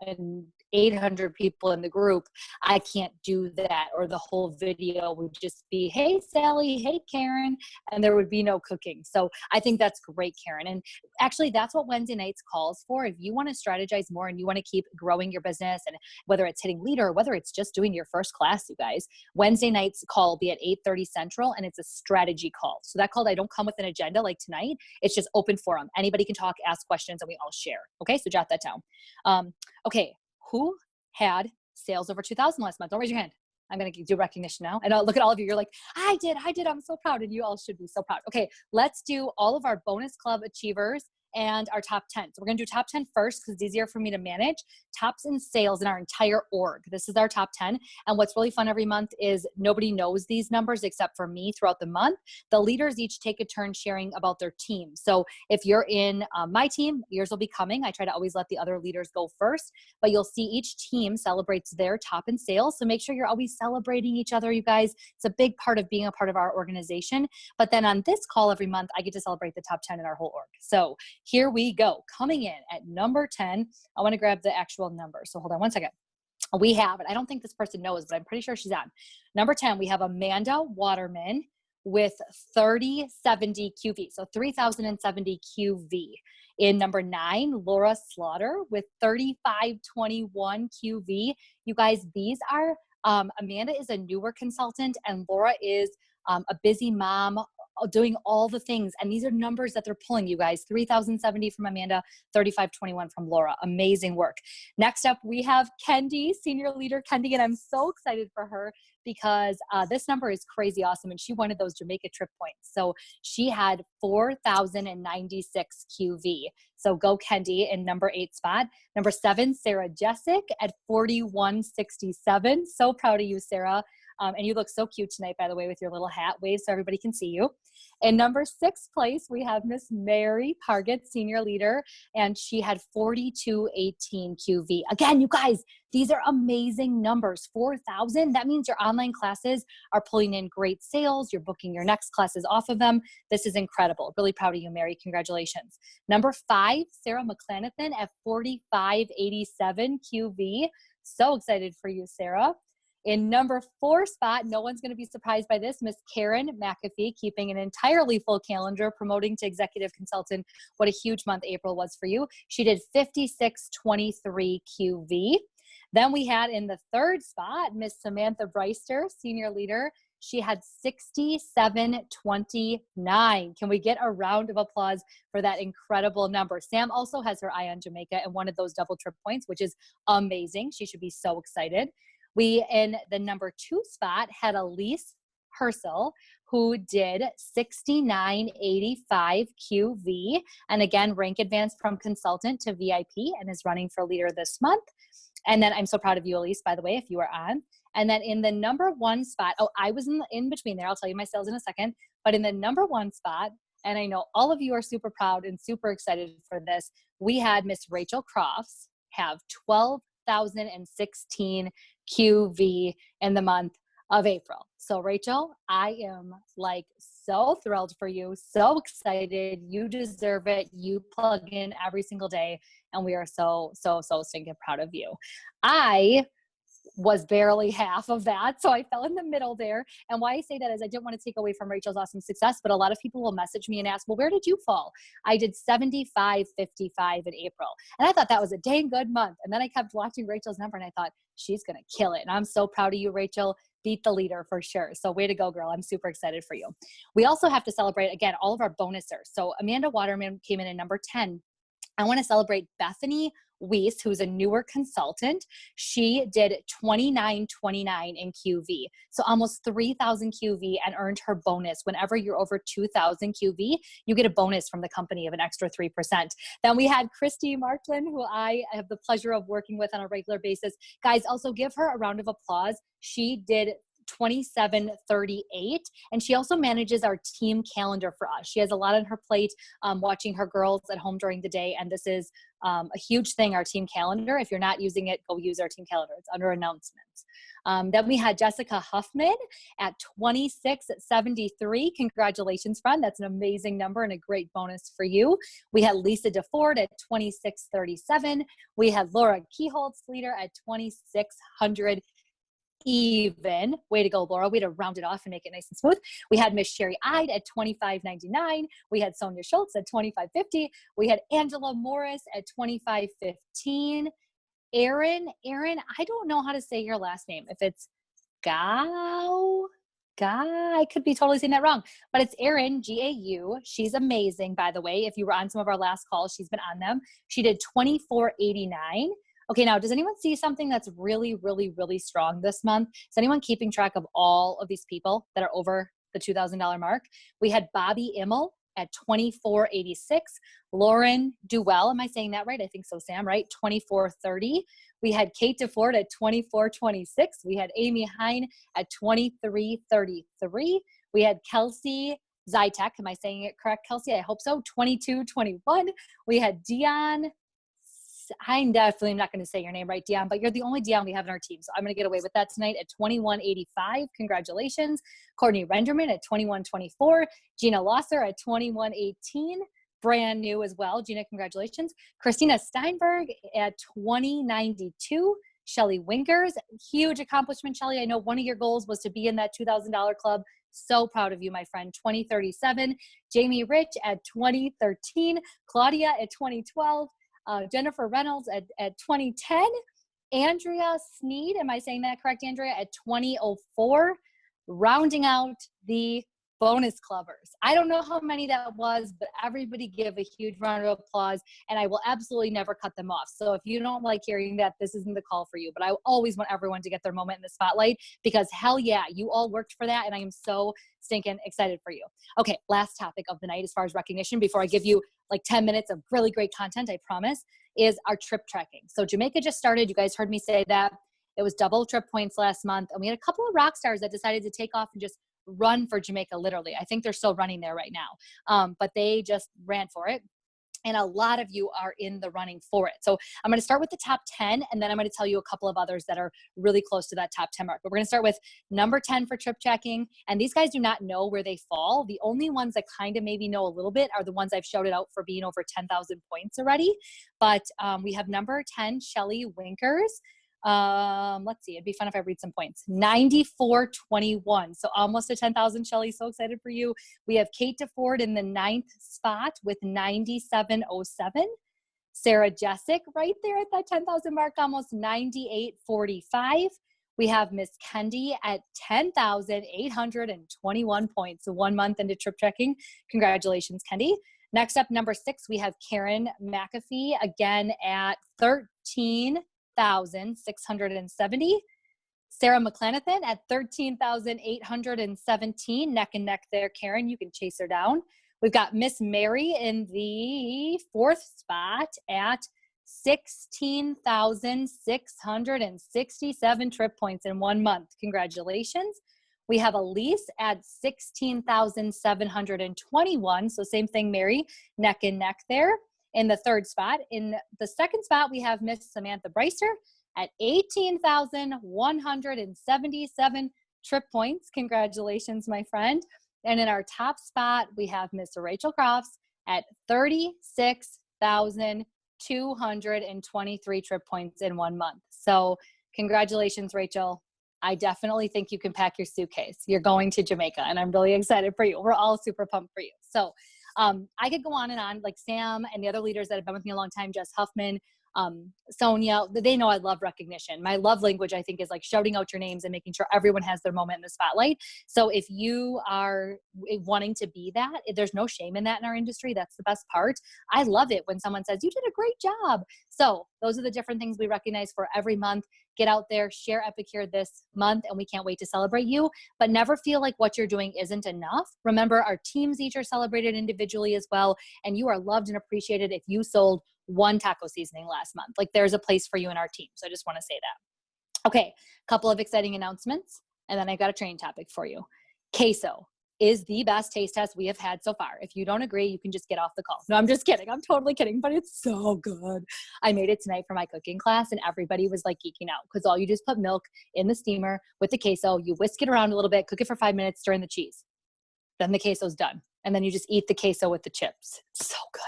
and 800 people in the group, I can't do that. Or the whole video would just be, hey, Sally, hey, Karen, and there would be no cooking. So I think that's great, Karen. And actually, that's what Wednesday nights calls for. If you want to strategize more and you want to keep growing your business, and whether it's hitting leader or whether it's just doing your first class, you guys, Wednesday nights call will be at 8:30 Central, and it's a strategy call. So that call, I don't come with an agenda like tonight. It's just open forum. Anybody can talk, ask questions, and we all share. Okay, so jot that down. Okay. Who had sales over 2,000 last month? Don't raise your hand. I'm going to do recognition now. And look at all of you. You're like, I did. I'm so proud. And you all should be so proud. Okay, let's do all of our bonus club achievers and our top 10. So we're going to do top 10 first because it's easier for me to manage. Tops in sales in our entire org. This is our top 10. And what's really fun every month is nobody knows these numbers except for me throughout the month. The leaders each take a turn sharing about their team. So if you're in my team, yours will be coming. I try to always let the other leaders go first, but you'll see each team celebrates their top in sales. So make sure you're always celebrating each other, you guys. It's a big part of being a part of our organization. But then on this call every month, I get to celebrate the top 10 in our whole org. So here we go. Coming in at number 10, I want to grab the actual number. So hold on one second. We have, and I don't think this person knows, but I'm pretty sure she's on. Number 10, we have Amanda Waterman with 3070 QV. So 3070 QV. In number 9, Laura Slaughter with 3521 QV. You guys, these are, Amanda is a newer consultant and Laura is a busy mom doing all the things. And these are numbers that they're pulling, you guys. 3070 from Amanda, 3521 from Laura. Amazing work. Next up, we have Kendi, senior leader Kendi, and I'm so excited for her because this number is crazy awesome. And she wanted those Jamaica trip points. So she had 4,096 QV. So go Kendi in number 8 spot. Number 7, Sarah Jessic at 4167. So proud of you, Sarah. And you look so cute tonight, by the way, with your little hat. Wave so everybody can see you. In number 6 place, we have Miss Mary Pargett, senior leader, and she had 4218 QV. Again, you guys, these are amazing numbers. 4,000, that means your online classes are pulling in great sales. You're booking your next classes off of them. This is incredible. Really proud of you, Mary. Congratulations. Number 5, Sarah McClanathan at 4587 QV. So excited for you, Sarah. In number 4 spot, no one's going to be surprised by this, Miss Karen McAfee, keeping an entirely full calendar, promoting to executive consultant. What a huge month April was for you. She did 5623 QV. Then we had in the 3rd spot, Miss Samantha Breister, senior leader. She had 6729. Can we get a round of applause for that incredible number? Sam also has her eye on Jamaica and wanted those double trip points, which is amazing. She should be so excited. We, in the number 2 spot, had Elise Herschel, who did 6985 QV. And again, rank advanced from consultant to VIP and is running for leader this month. And then I'm so proud of you, Elise, by the way, if you were on. And then in the number one spot, I was in between there. I'll tell you my sales in a second. But in the number one spot, and I know all of you are super proud and super excited for this, we had Miss Rachel Crofts have 12,016 QV in the month of April. So Rachel, I am like so thrilled for you, so excited. You deserve it. You plug in every single day, and we are so stinking proud of you. I was barely half of that, so I fell in the middle there. And why I say that is I didn't want to take away from Rachel's awesome success, but a lot of people will message me and ask, well, where did you fall? I did 75.55 in April, and I thought that was a dang good month. And then I kept watching Rachel's number, and I thought, she's gonna kill it. And I'm so proud of you, Rachel. Beat the leader for sure. So way to go, girl. I'm super excited for you. We also have to celebrate, again, all of our bonusers. So Amanda Waterman came in at number 10. I want to celebrate Bethany Weiss, who's a newer consultant. She did 2929 in QV. So almost 3,000 QV and earned her bonus. Whenever you're over 2,000 QV, you get a bonus from the company of an extra 3%. Then we had Christy Markland, who I have the pleasure of working with on a regular basis. Guys, also give her a round of applause. She did 2738, and she also manages our team calendar for us. She has a lot on her plate, watching her girls at home during the day, and this is a huge thing, our team calendar. If you're not using it, go use our team calendar. It's under announcements. Then we had Jessica Huffman at 2673. Congratulations, friend. That's an amazing number and a great bonus for you. We had Lisa DeFord at 2637. We had Laura Keyholtz, leader, at 2600 even. Way to go, Laura. Way to round it off and make it nice and smooth. We had Miss Sherry Ide at 2599. We had Sonia Schultz at 2550. We had Angela Morris at 2515. Erin, I don't know how to say your last name. If it's Gau, I could be totally saying that wrong, but it's Erin, Gau. She's amazing, by the way. If you were on some of our last calls, she's been on them. She did 2489. Okay, now, does anyone see something that's really, really, really strong this month? Is anyone keeping track of all of these people that are over the $2,000 mark? We had Bobby Immel at 2486. Lauren Duell, am I saying that right? I think so, Sam, right? 2430. We had Kate DeFord at 2426. We had Amy Hine at 2333. We had Kelsey Zytek. Am I saying it correct, Kelsey? I hope so. 2221. We had Dion. I'm definitely not going to say your name right, Dion, but you're the only Dion we have in our team. So I'm going to get away with that tonight at 2185. Congratulations. Courtney Renderman at 2124. Gina Losser at 2118. Brand new as well. Gina, congratulations. Christina Steinberg at 2092. Shelly Winkers, huge accomplishment, Shelly. I know one of your goals was to be in that $2,000 club. So proud of you, my friend. 2037. Jamie Rich at 2013. Claudia at 2012. Jennifer Reynolds at 2010, Andrea Sneed, am I saying that correct, Andrea, at 2004, rounding out the bonus clubbers. I don't know how many that was, but everybody give a huge round of applause, and I will absolutely never cut them off. So if you don't like hearing that, this isn't the call for you, but I always want everyone to get their moment in the spotlight, because hell yeah, you all worked for that, and I am so stinking excited for you. Okay, last topic of the night as far as recognition, before I give you like 10 minutes of really great content, I promise, is our trip tracking. So Jamaica just started. You guys heard me say that. It was double trip points last month, and we had a couple of rock stars that decided to take off and just run for Jamaica, literally. I think they're still running there right now, but they just ran for it. And a lot of you are in the running for it. So I'm going to start with the top 10, and then I'm going to tell you a couple of others that are really close to that top 10 mark. But we're going to start with number 10 for trip checking. And these guys do not know where they fall. The only ones that kind of maybe know a little bit are the ones I've shouted out for being over 10,000 points already. But we have number 10, Shelly Winkers. Let's see, it'd be fun if I read some points. 9421, so almost to 10,000. Shelly, so excited for you. We have Kate DeFord in the 9th spot with 9707. Sarah Jessic right there at that 10,000 mark, almost 9845. We have Miss Kendi at 10,821 points, so 1 month into trip checking. Congratulations, Kendi. Next up, number 6, we have Karen McAfee again at 13,670. Sarah McClanathan at 13,817, neck and neck there. Karen, you can chase her down. We've got Miss Mary in the 4th spot at 16,667 trip points in 1 month. Congratulations. We have Elise at 16,721. So same thing, Mary, neck and neck there in the 3rd spot. In the 2nd spot, we have Miss Samantha Breister at 18,177 trip points. Congratulations, my friend. And in our top spot, we have Miss Rachel Crofts at 36,223 trip points in 1 month. So congratulations, Rachel. I definitely think you can pack your suitcase. You're going to Jamaica, and I'm really excited for you. We're all super pumped for you. So I could go on and on, like Sam and the other leaders that have been with me a long time, Jess Huffman, Sonia, they know I love recognition. My love language, I think, is like shouting out your names and making sure everyone has their moment in the spotlight. So if you are wanting to be that, there's no shame in that in our industry. That's the best part. I love it when someone says, you did a great job. So those are the different things we recognize for every month. Get out there, share Epicure this month, and we can't wait to celebrate you. But never feel like what you're doing isn't enough. Remember, our teams each are celebrated individually as well, and you are loved and appreciated if you sold 1 taco seasoning last month. Like, there's a place for you in our team. So I just want to say that. Okay, a couple of exciting announcements, and then I got a training topic for you. Queso is the best taste test we have had so far. If you don't agree, you can just get off the call. No, I'm just kidding. I'm totally kidding, but it's so good. I made it tonight for my cooking class, and everybody was like geeking out because all you just put milk in the steamer with the queso, you whisk it around a little bit, cook it for 5 minutes, stir in the cheese. Then the queso's done. And then you just eat the queso with the chips. It's so good.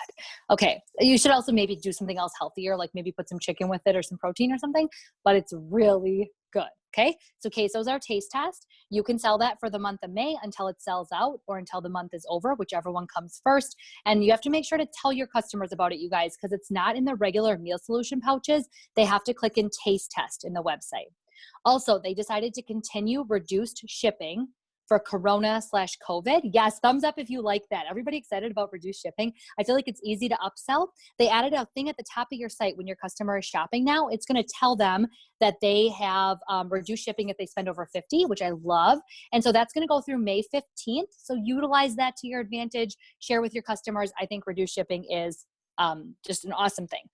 Okay, you should also maybe do something else healthier, like maybe put some chicken with it or some protein or something, but it's really good. Okay, so queso's our taste test. You can sell that for the month of May until it sells out or until the month is over, whichever one comes first. And you have to make sure to tell your customers about it, you guys, because it's not in the regular meal solution pouches. They have to click in taste test in the website. Also, they decided to continue reduced shipping for Corona/COVID. Yes, thumbs up if you like that. Everybody excited about reduced shipping? I feel like it's easy to upsell. They added a thing at the top of your site when your customer is shopping now. It's going to tell them that they have reduced shipping if they spend over $50, which I love. And so that's going to go through May 15th. So utilize that to your advantage. Share with your customers. I think reduced shipping is just an awesome thing.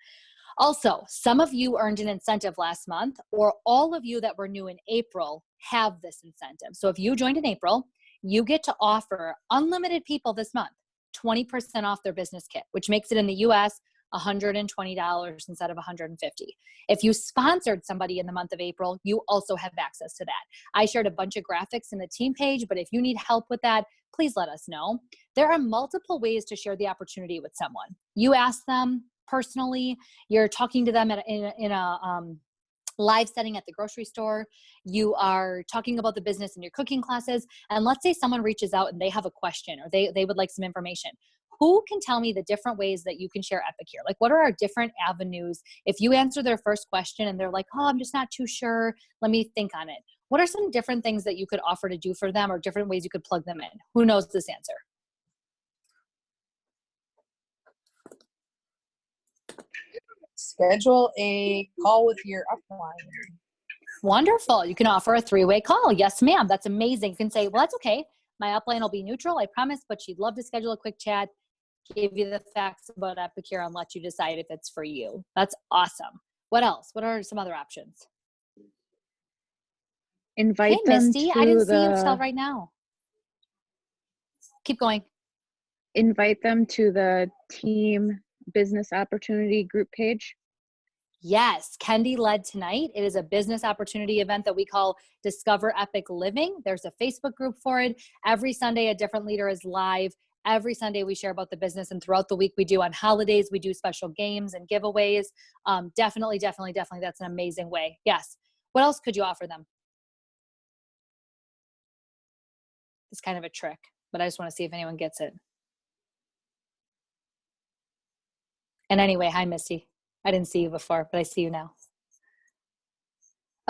Also, some of you earned an incentive last month, or all of you that were new in April have this incentive. So if you joined in April, you get to offer unlimited people this month 20% off their business kit, which makes it in the US $120 instead of $150. If you sponsored somebody in the month of April, you also have access to that. I shared a bunch of graphics in the team page, but if you need help with that, please let us know. There are multiple ways to share the opportunity with someone. You ask them personally, you're talking to them in a live setting at the grocery store, you are talking about the business in your cooking classes, and let's say someone reaches out and they have a question or they would like some information. Who can tell me the different ways that you can share Epicure? Like, what are our different avenues? If you answer their first question and they're like, oh, I'm just not too sure, let me think on it. What are some different things that you could offer to do for them or different ways you could plug them in? Who knows this answer? Schedule a call with your upline. Wonderful. You can offer a 3-way call. Yes, ma'am. That's amazing. You can say, well, that's okay. My upline will be neutral, I promise, but she'd love to schedule a quick chat, give you the facts about Epicure, and let you decide if it's for you. That's awesome. What else? What are some other options? Invite Hey, them Misty, to I didn't see you the till right now. Keep going. invite them to the team business opportunity group page. Yes, Kendi led tonight. It is a business opportunity event that we call Discover Epic Living. There's a Facebook group for it. Every Sunday, a different leader is live. Every Sunday, we share about the business, and throughout the week, we do on holidays, we do special games and giveaways. Definitely, that's an amazing way. Yes. What else could you offer them? It's kind of a trick, but I just want to see if anyone gets it. And anyway, hi, Misty. I didn't see you before, but I see you now.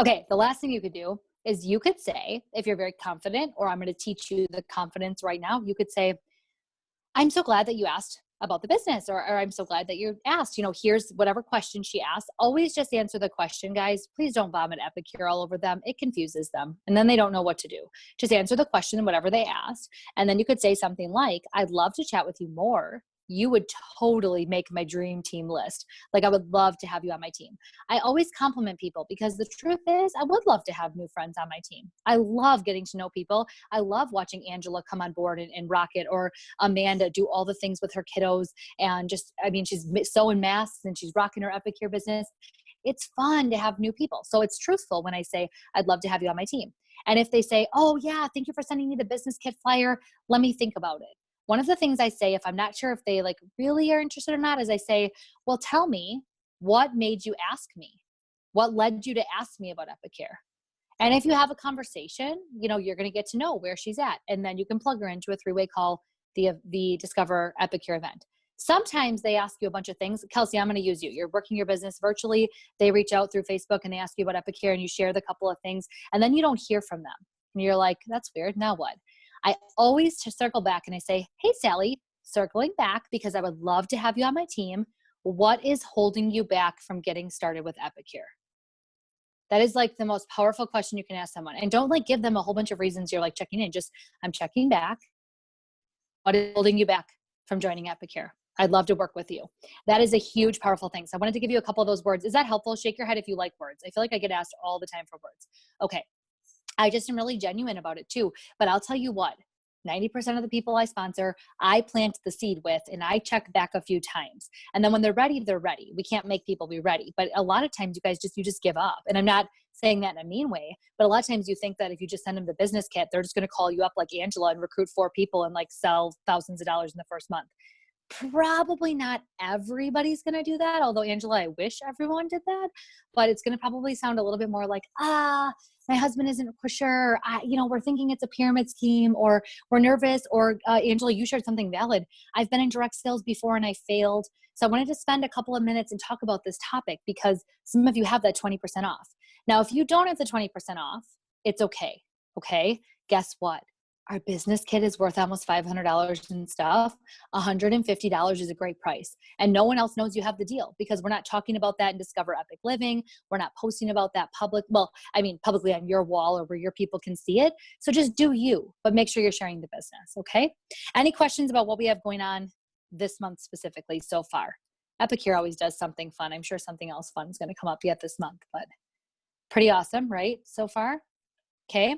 Okay, the last thing you could do is you could say, if you're very confident, or I'm going to teach you the confidence right now, you could say, I'm so glad that you asked about the business, or I'm so glad that you asked, here's whatever question she asked. Always just answer the question, guys. Please don't vomit Epicure all over them. It confuses them and then they don't know what to do. Just answer the question, whatever they asked. And then you could say something like, I'd love to chat with you more. You would totally make my dream team list. Like, I would love to have you on my team. I always compliment people because the truth is I would love to have new friends on my team. I love getting to know people. I love watching Angela come on board and rock it, or Amanda do all the things with her kiddos. And just, she's sewing masks and she's rocking her Epicure business. It's fun to have new people. So it's truthful when I say, I'd love to have you on my team. And if they say, oh yeah, thank you for sending me the business kit flyer, let me think about it. One of the things I say, if I'm not sure if they really are interested or not, is I say, well, tell me what made you ask me? What led you to ask me about Epicure? And if you have a conversation, you're going to get to know where she's at. And then you can plug her into a 3-way call, the Discover Epicure event. Sometimes they ask you a bunch of things. Kelsey, I'm going to use you. You're working your business virtually. They reach out through Facebook and they ask you about Epicure and you share the couple of things. And then you don't hear from them. And you're like, that's weird. Now what? I always circle back and I say, hey, Sally, circling back because I would love to have you on my team. What is holding you back from getting started with Epicure? That is the most powerful question you can ask someone. And don't give them a whole bunch of reasons you're checking in. Just, I'm checking back. What is holding you back from joining Epicure? I'd love to work with you. That is a huge, powerful thing. So I wanted to give you a couple of those words. Is that helpful? Shake your head if you like words. I feel like I get asked all the time for words. Okay. I just am really genuine about it too. But I'll tell you what, 90% of the people I sponsor, I plant the seed with, and I check back a few times. And then when they're ready, they're ready. We can't make people be ready. But a lot of times you guys you just give up. And I'm not saying that in a mean way, but a lot of times you think that if you just send them the business kit, they're just going to call you up like Angela and recruit 4 people and sell thousands of dollars in the first month. Probably not everybody's going to do that. Although Angela, I wish everyone did that, but it's going to probably sound a little bit more like, my husband isn't for sure. We're thinking it's a pyramid scheme, or we're nervous, or Angela, you shared something valid. I've been in direct sales before and I failed. So I wanted to spend a couple of minutes and talk about this topic because some of you have that 20% off. Now, if you don't have the 20% off, it's okay. Okay. Guess what? Our business kit is worth almost $500 and stuff. $150 is a great price. And no one else knows you have the deal because we're not talking about that in Discover Epic Living. We're not posting about that publicly on your wall or where your people can see it. So just do you, but make sure you're sharing the business. Okay. Any questions about what we have going on this month specifically so far? Epicure always does something fun. I'm sure something else fun is going to come up yet this month, but pretty awesome, right? So far. Okay.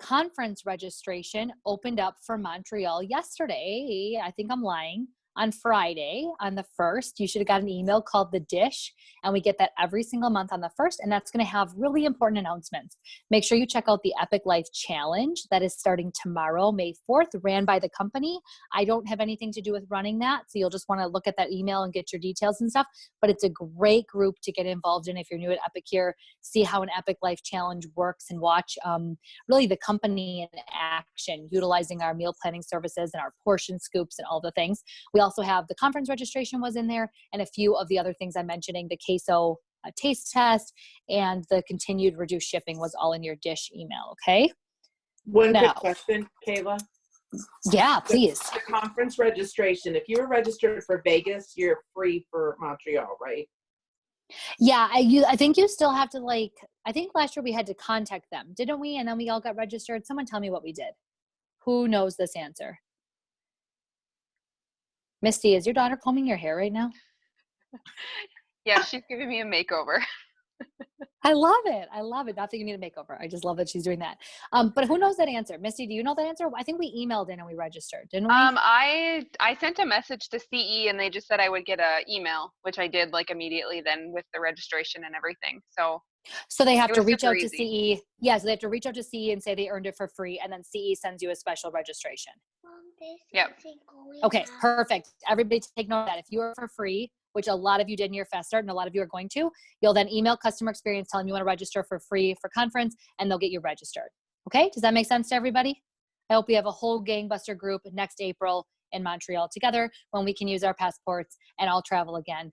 Conference registration opened up for Montreal yesterday. I think I'm lying. On Friday, on the 1st, you should have got an email called The Dish, and we get that every single month on the 1st, and that's going to have really important announcements. Make sure you check out the Epic Life Challenge that is starting tomorrow, May 4th, ran by the company. I don't have anything to do with running that, so you'll just want to look at that email and get your details and stuff, but it's a great group to get involved in if you're new at Epicure, see how an Epic Life Challenge works and watch really the company in action, utilizing our meal planning services and our portion scoops and all the things. We also have the conference registration was in there and a few of the other things I'm mentioning, the queso taste test and the continued reduced shipping was all in your Dish email. Okay. One quick question, Kayla. Yeah, please. The conference registration, if you were registered for Vegas, you're free for Montreal, right? Yeah, I think you still have to I think last year we had to contact them, didn't we? And then we all got registered. Someone tell me what we did. Who knows this answer? Misty, is your daughter combing your hair right now? Yeah, she's giving me a makeover. I love it. I love it. Not that you need a makeover. I just love that she's doing that. But who knows that answer? Misty, do you know that answer? I think we emailed in and we registered, didn't we? I sent a message to CE and they just said I would get an email, which I did immediately then with the registration and everything. So they have to reach out to CE. Yeah, so they have to reach out to CE and say they earned it for free, and then CE sends you a special registration. Yep. Okay, perfect. Everybody take note of that. If you are for free, which a lot of you did in your Fast Start and a lot of you are going to, you'll then email customer experience telling you want to register for free for conference, and they'll get you registered. Okay, does that make sense to everybody? I hope we have a whole gangbuster group next April in Montreal together when we can use our passports and all travel again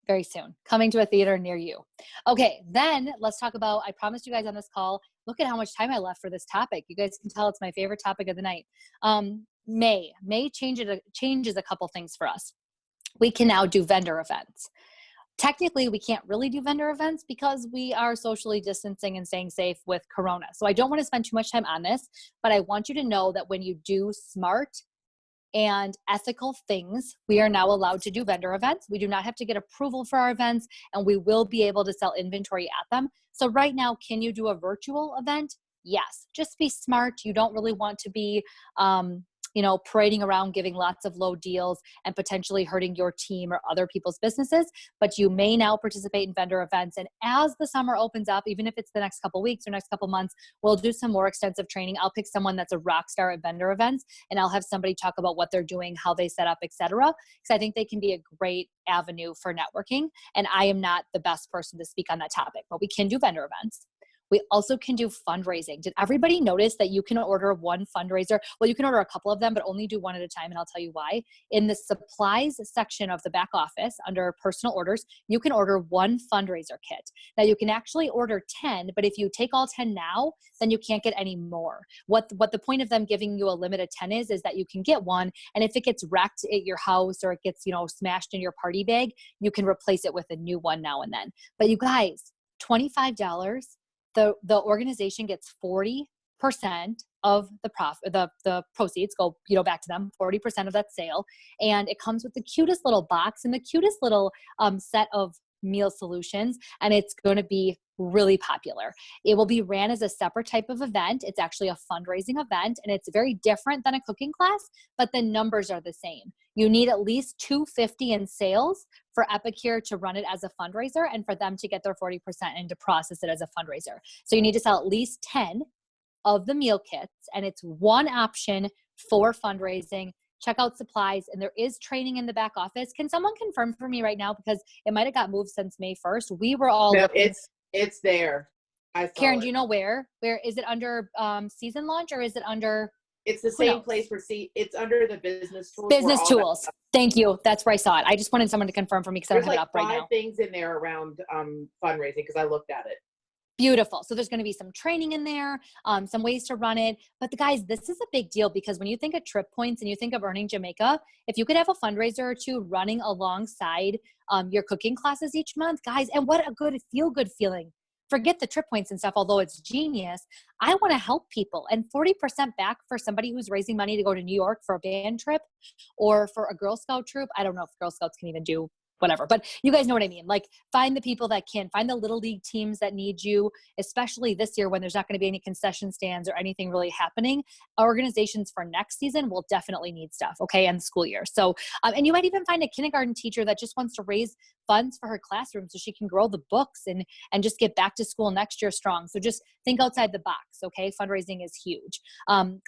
very soon, coming to a theater near you. Okay, then let's talk about, I promised you guys on this call, look at how much time I left for this topic. You guys can tell it's my favorite topic of the night. May changes a couple things for us. We can now do vendor events. Technically, we can't really do vendor events because we are socially distancing and staying safe with Corona. So I don't want to spend too much time on this, but I want you to know that when you do smart and ethical things, we are now allowed to do vendor events. We do not have to get approval for our events, and we will be able to sell inventory at them. So right now, can you do a virtual event? Yes. Just be smart. You don't really want to be, parading around giving lots of low deals and potentially hurting your team or other people's businesses, but you may now participate in vendor events. And as the summer opens up, even if it's the next couple weeks or next couple months, we'll do some more extensive training. I'll pick someone that's a rock star at vendor events, and I'll have somebody talk about what they're doing, how they set up, etc. Because I think they can be a great avenue for networking. And I am not the best person to speak on that topic, but we can do vendor events. We also can do fundraising. Did everybody notice that you can order one fundraiser? Well, you can order a couple of them, but only do one at a time, and I'll tell you why. In the supplies section of the back office, under personal orders, you can order one fundraiser kit. Now, you can actually order 10, but if you take all 10 now, then you can't get any more. What the point of them giving you a limit of 10 is that you can get one, and if it gets wrecked at your house or it gets, smashed in your party bag, you can replace it with a new one now and then. But you guys, $25, the organization gets 40% of the proceeds go, back to them, 40% of that sale. And it comes with the cutest little box and the cutest little set of meal solutions. And it's going to be really popular. It will be ran as a separate type of event. It's actually a fundraising event, and it's very different than a cooking class, but the numbers are the same. You need at least $250 in sales for Epicure to run it as a fundraiser and for them to get their 40% and to process it as a fundraiser. So you need to sell at least 10 of the meal kits, and it's one option for fundraising. Check out supplies, and there is training in the back office. Can someone confirm for me right now, because it might have got moved since May 1st. We were all No, looking. it's there. I saw Karen, it. do you know where? Where is it under season launch, or is it under? It's the same place for it's under the business tools. Business tools. Thank you. That's where I saw it. I just wanted someone to confirm for me because I don't There's have it like up right 5 now. things in there around fundraising because I looked at it. Beautiful. So there's going to be some training in there, some ways to run it. But the guys, this is a big deal because when you think of trip points and you think of Earning Jamaica, if you could have a fundraiser or two running alongside your cooking classes each month, guys, and what a good feel-good feeling. Forget the trip points and stuff, although it's genius. I want to help people, and 40% back for somebody who's raising money to go to New York for a band trip or for a Girl Scout troop. I don't know if Girl Scouts can even do whatever, but you guys know what I mean. Like, find the people that can, find the little league teams that need you, especially this year when there's not going to be any concession stands or anything really happening. Organizations for next season will definitely need stuff, okay, and the school year. So, and you might even find a kindergarten teacher that just wants to raise funds for her classroom so she can grow the books and just get back to school next year strong. So just think outside the box, okay? Fundraising is huge.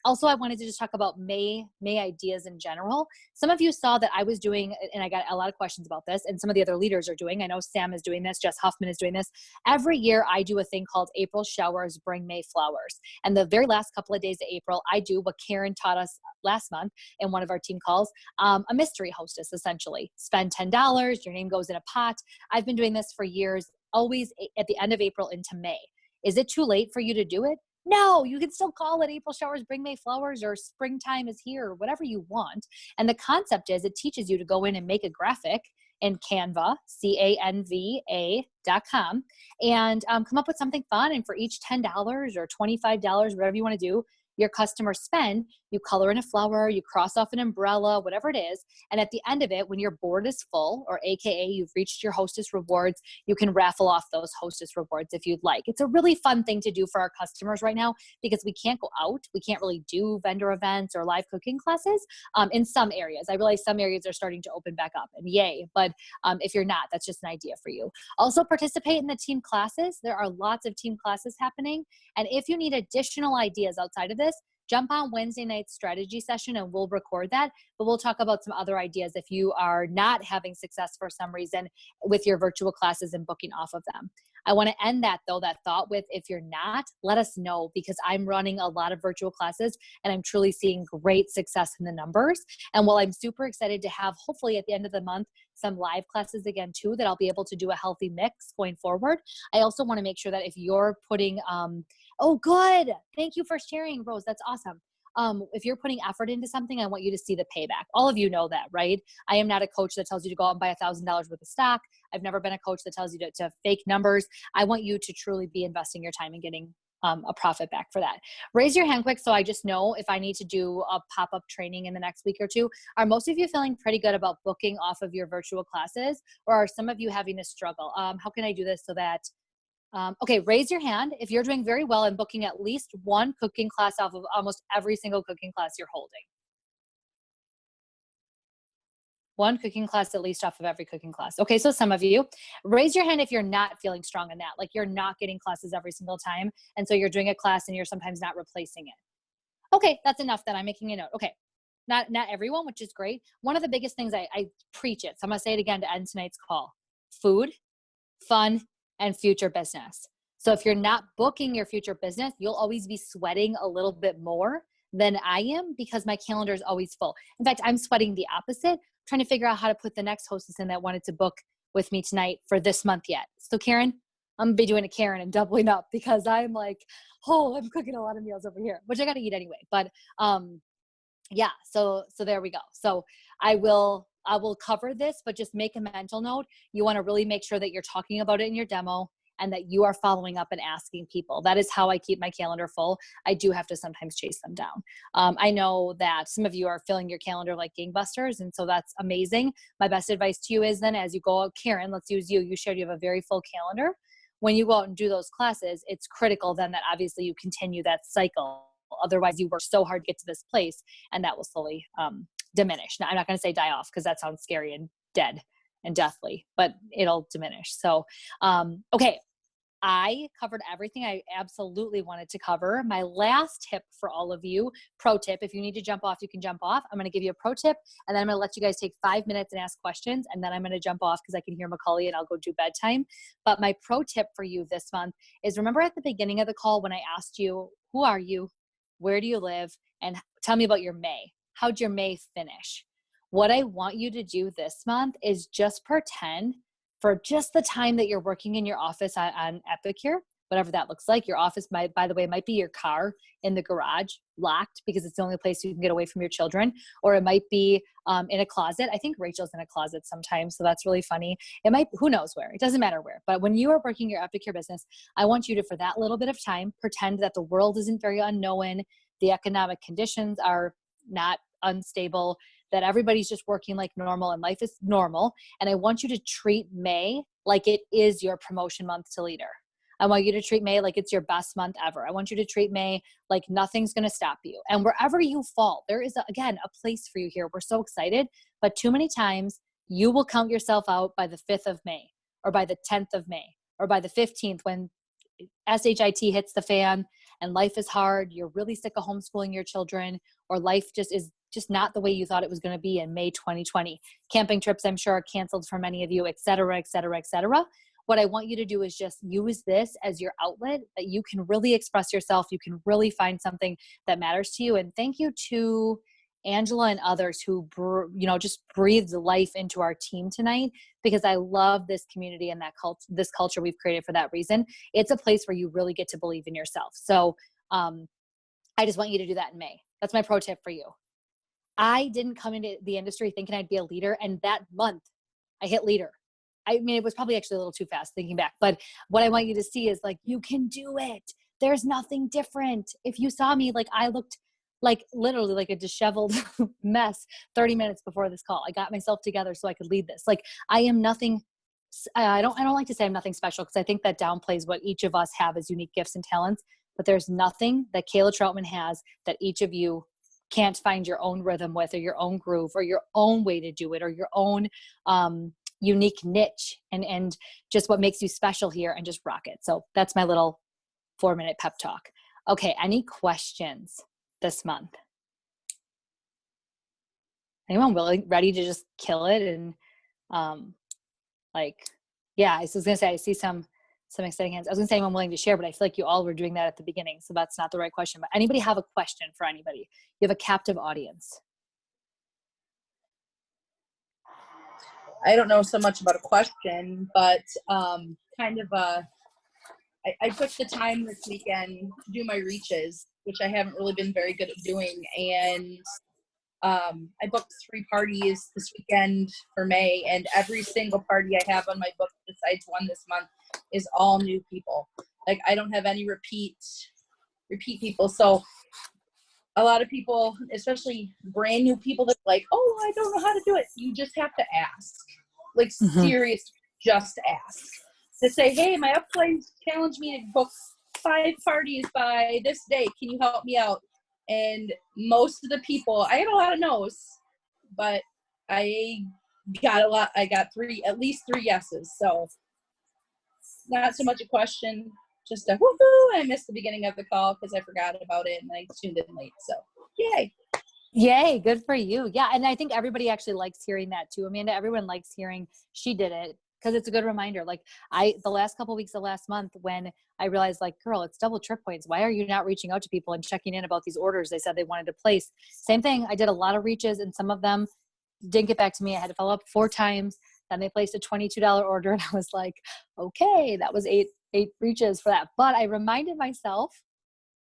Also, I wanted to just talk about May ideas in general. Some of you saw that I was doing, and I got a lot of questions about this, and some of the other leaders are doing. I know Sam is doing this, Jess Huffman is doing this. Every year I do a thing called April Showers Bring May Flowers. And the very last couple of days of April, I do what Karen taught us last month in one of our team calls, a mystery hostess, essentially. Spend $10, your name goes in a pot. I've been doing this for years, always at the end of April into May. Is it too late for you to do it? No, you can still call it April Showers Bring May Flowers or Springtime is Here, or whatever you want. And the concept is it teaches you to go in and make a graphic in Canva, Canva.com, and come up with something fun. And for each $10 or $25, whatever you want to do, your customers spend, you color in a flower, you cross off an umbrella, whatever it is. And at the end of it, when your board is full, or AKA you've reached your hostess rewards, you can raffle off those hostess rewards if you'd like. It's a really fun thing to do for our customers right now because we can't go out. We can't really do vendor events or live cooking classes in some areas. I realize some areas are starting to open back up, and yay. But if you're not, that's just an idea for you. Also, participate in the team classes. There are lots of team classes happening. And if you need additional ideas outside of this, jump on Wednesday night's strategy session and we'll record that, but we'll talk about some other ideas if you are not having success for some reason with your virtual classes and booking off of them. I want to end that thought with, if you're not, let us know, because I'm running a lot of virtual classes and I'm truly seeing great success in the numbers. And while I'm super excited to have, hopefully at the end of the month, some live classes again too, that I'll be able to do a healthy mix going forward, I also want to make sure that if you're putting, oh, good. Thank you for sharing, Rose. That's awesome. if you're putting effort into something, I want you to see the payback. All of you know that, right? I am not a coach that tells you to go out and buy $1,000 worth of stock. I've never been a coach that tells you to fake numbers. I want you to truly be investing your time and getting a profit back for that. Raise your hand quick so I just know if I need to do a pop-up training in the next week or two. Are most of you feeling pretty good about booking off of your virtual classes, or are some of you having a struggle? How can I do this so that, okay, raise your hand if you're doing very well and booking at least one cooking class off of almost every single cooking class you're holding. One cooking class at least off of every cooking class. Okay, so some of you. Raise your hand if you're not feeling strong in that, like you're not getting classes every single time, and so you're doing a class and you're sometimes not replacing it. Okay, that's enough then. I'm making a note. Okay, not everyone, which is great. One of the biggest things I preach it, so I'm gonna say it again to end tonight's call. Food, fun, and future business. So if you're not booking your future business, you'll always be sweating a little bit more than I am because my calendar is always full. In fact, I'm sweating the opposite, trying to figure out how to put the next hostess in that wanted to book with me tonight for this month yet. So Karen, I'm gonna be doing a Karen and doubling up because I'm like, oh, I'm cooking a lot of meals over here, which I gotta eat anyway. But yeah, so there we go. So I will cover this, but just make a mental note. You wanna really make sure that you're talking about it in your demo and that you are following up and asking people. That is how I keep my calendar full. I do have to sometimes chase them down. I know that some of you are filling your calendar like gangbusters, and so that's amazing. My best advice to you is then as you go out, Karen, let's use you. You shared you have a very full calendar. When you go out and do those classes, it's critical then that obviously you continue that cycle. Otherwise, you work so hard to get to this place, and that will slowly diminish. Now, I'm not going to say die off because that sounds scary and dead and deathly, but it'll diminish. So, okay, I covered everything I absolutely wanted to cover. My last tip for all of you, pro tip, if you need to jump off, you can jump off. I'm going to give you a pro tip, and then I'm going to let you guys take 5 minutes and ask questions, and then I'm going to jump off because I can hear Macaulay and I'll go do bedtime. But my pro tip for you this month is, remember at the beginning of the call when I asked you, who are you, where do you live, and tell me about your May. How'd your May finish? What I want you to do this month is just pretend for just the time that you're working in your office on Epicure, whatever that looks like. Your office might, by the way, might be your car in the garage locked because it's the only place you can get away from your children, or it might be in a closet. I think Rachel's in a closet sometimes, so that's really funny. It might, who knows where, it doesn't matter where. But when you are working your Epicure business, I want you to, for that little bit of time, pretend that the world isn't very unknown, the economic conditions are not unstable, that everybody's just working like normal and life is normal. And I want you to treat May like it is your promotion month to leader. I want you to treat May like it's your best month ever. I want you to treat May like nothing's going to stop you. And wherever you fall, there is, again, a place for you here. We're so excited, but too many times you will count yourself out by the 5th of May or by the 10th of May or by the 15th when SHIT hits the fan and life is hard. You're really sick of homeschooling your children, or life is just not the way you thought it was going to be in May 2020. Camping trips, I'm sure, are canceled for many of you, et cetera, et cetera, et cetera. What I want you to do is just use this as your outlet that you can really express yourself. You can really find something that matters to you. And thank you to Angela and others who, just breathed life into our team tonight, because I love this community and this culture we've created for that reason. It's a place where you really get to believe in yourself. So I just want you to do that in May. That's my pro tip for you. I didn't come into the industry thinking I'd be a leader, and that month I hit leader. I mean, it was probably actually a little too fast thinking back, but what I want you to see is like, you can do it. There's nothing different. If you saw me, like I looked like literally like a disheveled mess 30 minutes before this call. I got myself together so I could lead this. Like I am nothing. I don't like to say I'm nothing special, because I think that downplays what each of us have as unique gifts and talents, but there's nothing that Kayla Troutman has that each of you can't find your own rhythm with, or your own groove, or your own way to do it, or your own unique niche, and just what makes you special here, and just rock it. So that's my little 4-minute pep talk. Okay, any questions this month? Anyone ready to just kill it? And yeah, I was gonna say, I see some exciting hands. I was gonna say anyone willing to share, but I feel like you all were doing that at the beginning, so that's not the right question. But anybody have a question for anybody? You have a captive audience. I don't know so much about a question, but I took the time this weekend to do my reaches, which I haven't really been very good at doing. And I booked 3 parties this weekend for May, and every single party I have on my book besides one this month is all new people. Like, I don't have any repeat people. So a lot of people, especially brand new people, that's like, oh, I don't know how to do it. You just have to ask. Like, serious, just ask. To say, hey, my upline challenged me to book 5 parties by this day. Can you help me out? And most of the people, I had a lot of no's, but I got at least 3 yeses. So not so much a question, just a woohoo. I missed the beginning of the call because I forgot about it and I tuned in late. So yay. Yay, good for you. Yeah, and I think everybody actually likes hearing that too, Amanda. Everyone likes hearing she did it because it's a good reminder. Like the last couple of weeks of last month when I realized, like, girl, it's double trip points. Why are you not reaching out to people and checking in about these orders they said they wanted to place? Same thing. I did a lot of reaches and some of them didn't get back to me. I had to follow up 4 times. Then they placed a $22 order and I was like, okay, that was eight reaches for that. But I reminded myself,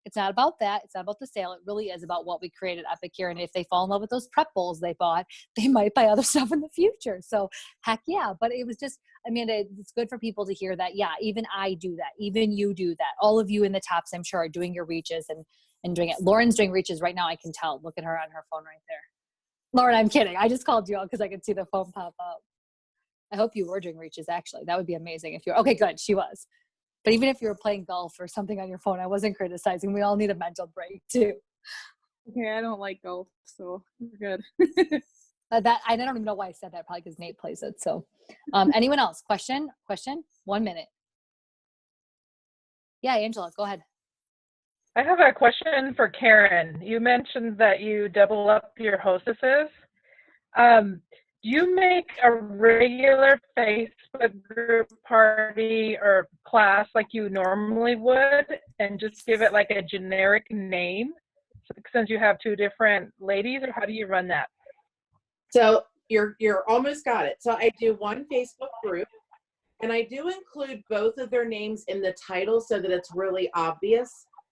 it's not about that. It's not about the sale. It really is about what we created at Epic here. And if they fall in love with those prep bowls they bought, they might buy other stuff in the future. So heck yeah. But it was just, Amanda, it's good for people to hear that. Yeah, even I do that. Even you do that. All of you in the tops, I'm sure, are doing your reaches and doing it. Lauren's doing reaches right now. I can tell. Look at her on her phone right there. Lauren, I'm kidding. I just called you out because I could see the phone pop up. I hope you were doing reaches, actually. That would be amazing if you're, okay, good. She was. But even if you were playing golf or something on your phone, I wasn't criticizing. We all need a mental break too. Okay, I don't like golf, so we're good. That I don't even know why I said that. Probably because Nate plays it. So, anyone else? Question? 1 minute. Yeah, Angela, go ahead. I have a question for Karen. You mentioned that you double up your hostesses. Do you make a regular Facebook group party or class like you normally would and just give it like a generic name since you have 2 different ladies, or how do you run that? So you're almost got it. So I do one Facebook group and I do include both of their names in the title so that it's really obvious.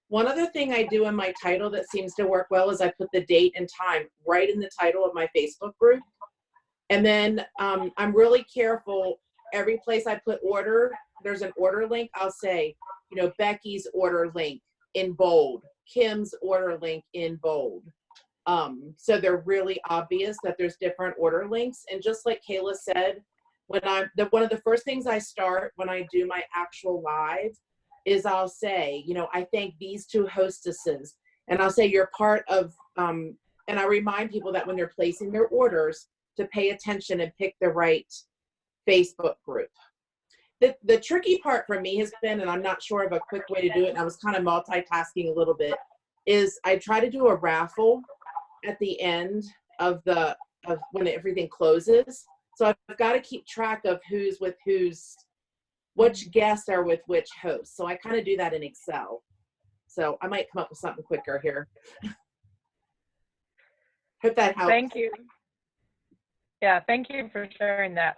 One other thing I do in my title that seems to work well is I put the date and time right in the title of my Facebook group. And then I'm really careful. Every place I put order, there's an order link. I'll say, Becky's order link in bold, Kim's order link in bold. So they're really obvious that there's different order links. And just like Kayla said, one of the first things I start when I do my actual live is I'll say, I thank these 2 hostesses. And I'll say you're part of, and I remind people that when they're placing their orders, to pay attention and pick the right Facebook group. The tricky part for me has been, and I'm not sure of a quick way to do it, and I was kind of multitasking a little bit, is I try to do a raffle at the end of when everything closes. So I've got to keep track of who's with which guests are with which hosts. So I kind of do that in Excel. So I might come up with something quicker here. Hope that helps. Thank you. Yeah, thank you for sharing that.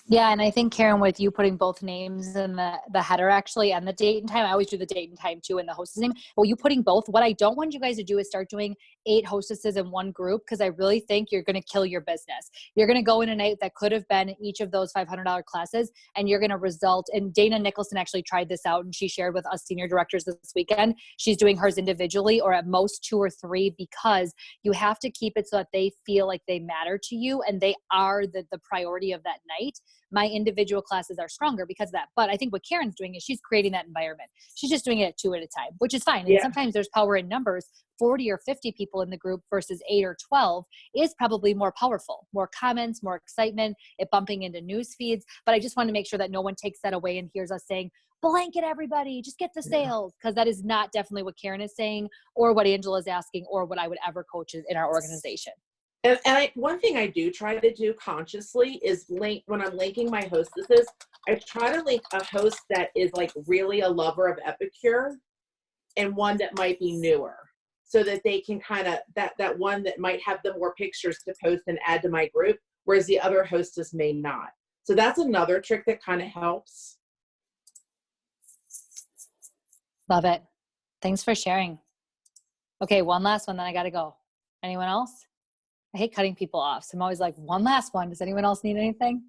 Yeah, and I think, Karen, with you putting both names in the header actually and the date and time, I always do the date and time too and the hostess name. But you putting both, what I don't want you guys to do is start doing 8 hostesses in one group because I really think you're going to kill your business. You're going to go in a night that could have been each of those $500 classes and you're going to result, and Dana Nicholson actually tried this out and she shared with us senior directors this weekend. She's doing hers individually or at most 2 or 3 because you have to keep it so that they feel like they matter to you and they are the priority of that night. My individual classes are stronger because of that. But I think what Karen's doing is she's creating that environment. She's just doing it 2 at a time, which is fine. And sometimes there's power in numbers. 40 or 50 people in the group versus 8 or 12 is probably more powerful, more comments, more excitement, it bumping into news feeds. But I just want to make sure that no one takes that away and hears us saying, blanket everybody, just get the sales. Because that is not definitely what Karen is saying or what Angela is asking or what I would ever coach in our organization. And one thing I do try to do consciously is when I'm linking my hostesses, I try to link a host that is like really a lover of Epicure and one that might be newer so that they can kind of, that one that might have the more pictures to post and add to my group, whereas the other hostess may not. So that's another trick that kind of helps. Love it. Thanks for sharing. Okay, one last one, then I gotta go. Anyone else? I hate cutting people off, so I'm always like, one last one. Does anyone else need anything?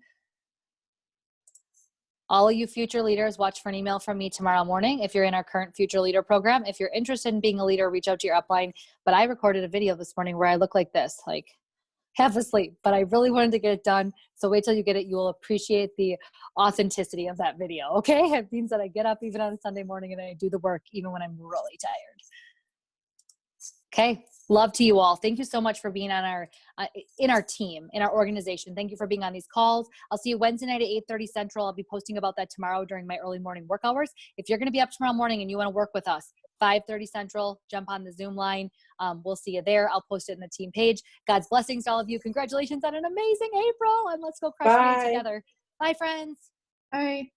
All of you future leaders, watch for an email from me tomorrow morning if you're in our current Future Leader program. If you're interested in being a leader, reach out to your upline. But I recorded a video this morning where I look like this, like half asleep, but I really wanted to get it done. So wait till you get it. You will appreciate the authenticity of that video, okay? It means that I get up even on a Sunday morning and I do the work even when I'm really tired. Okay, love to you all. Thank you so much for being on our in our team, in our organization. Thank you for being on these calls. I'll see you Wednesday night at 8:30 Central. I'll be posting about that tomorrow during my early morning work hours. If you're going to be up tomorrow morning and you want to work with us, 5:30 Central, jump on the Zoom line. We'll see you there. I'll post it in the team page. God's blessings to all of you. Congratulations on an amazing April, and let's go crush it together. Bye, friends. Bye.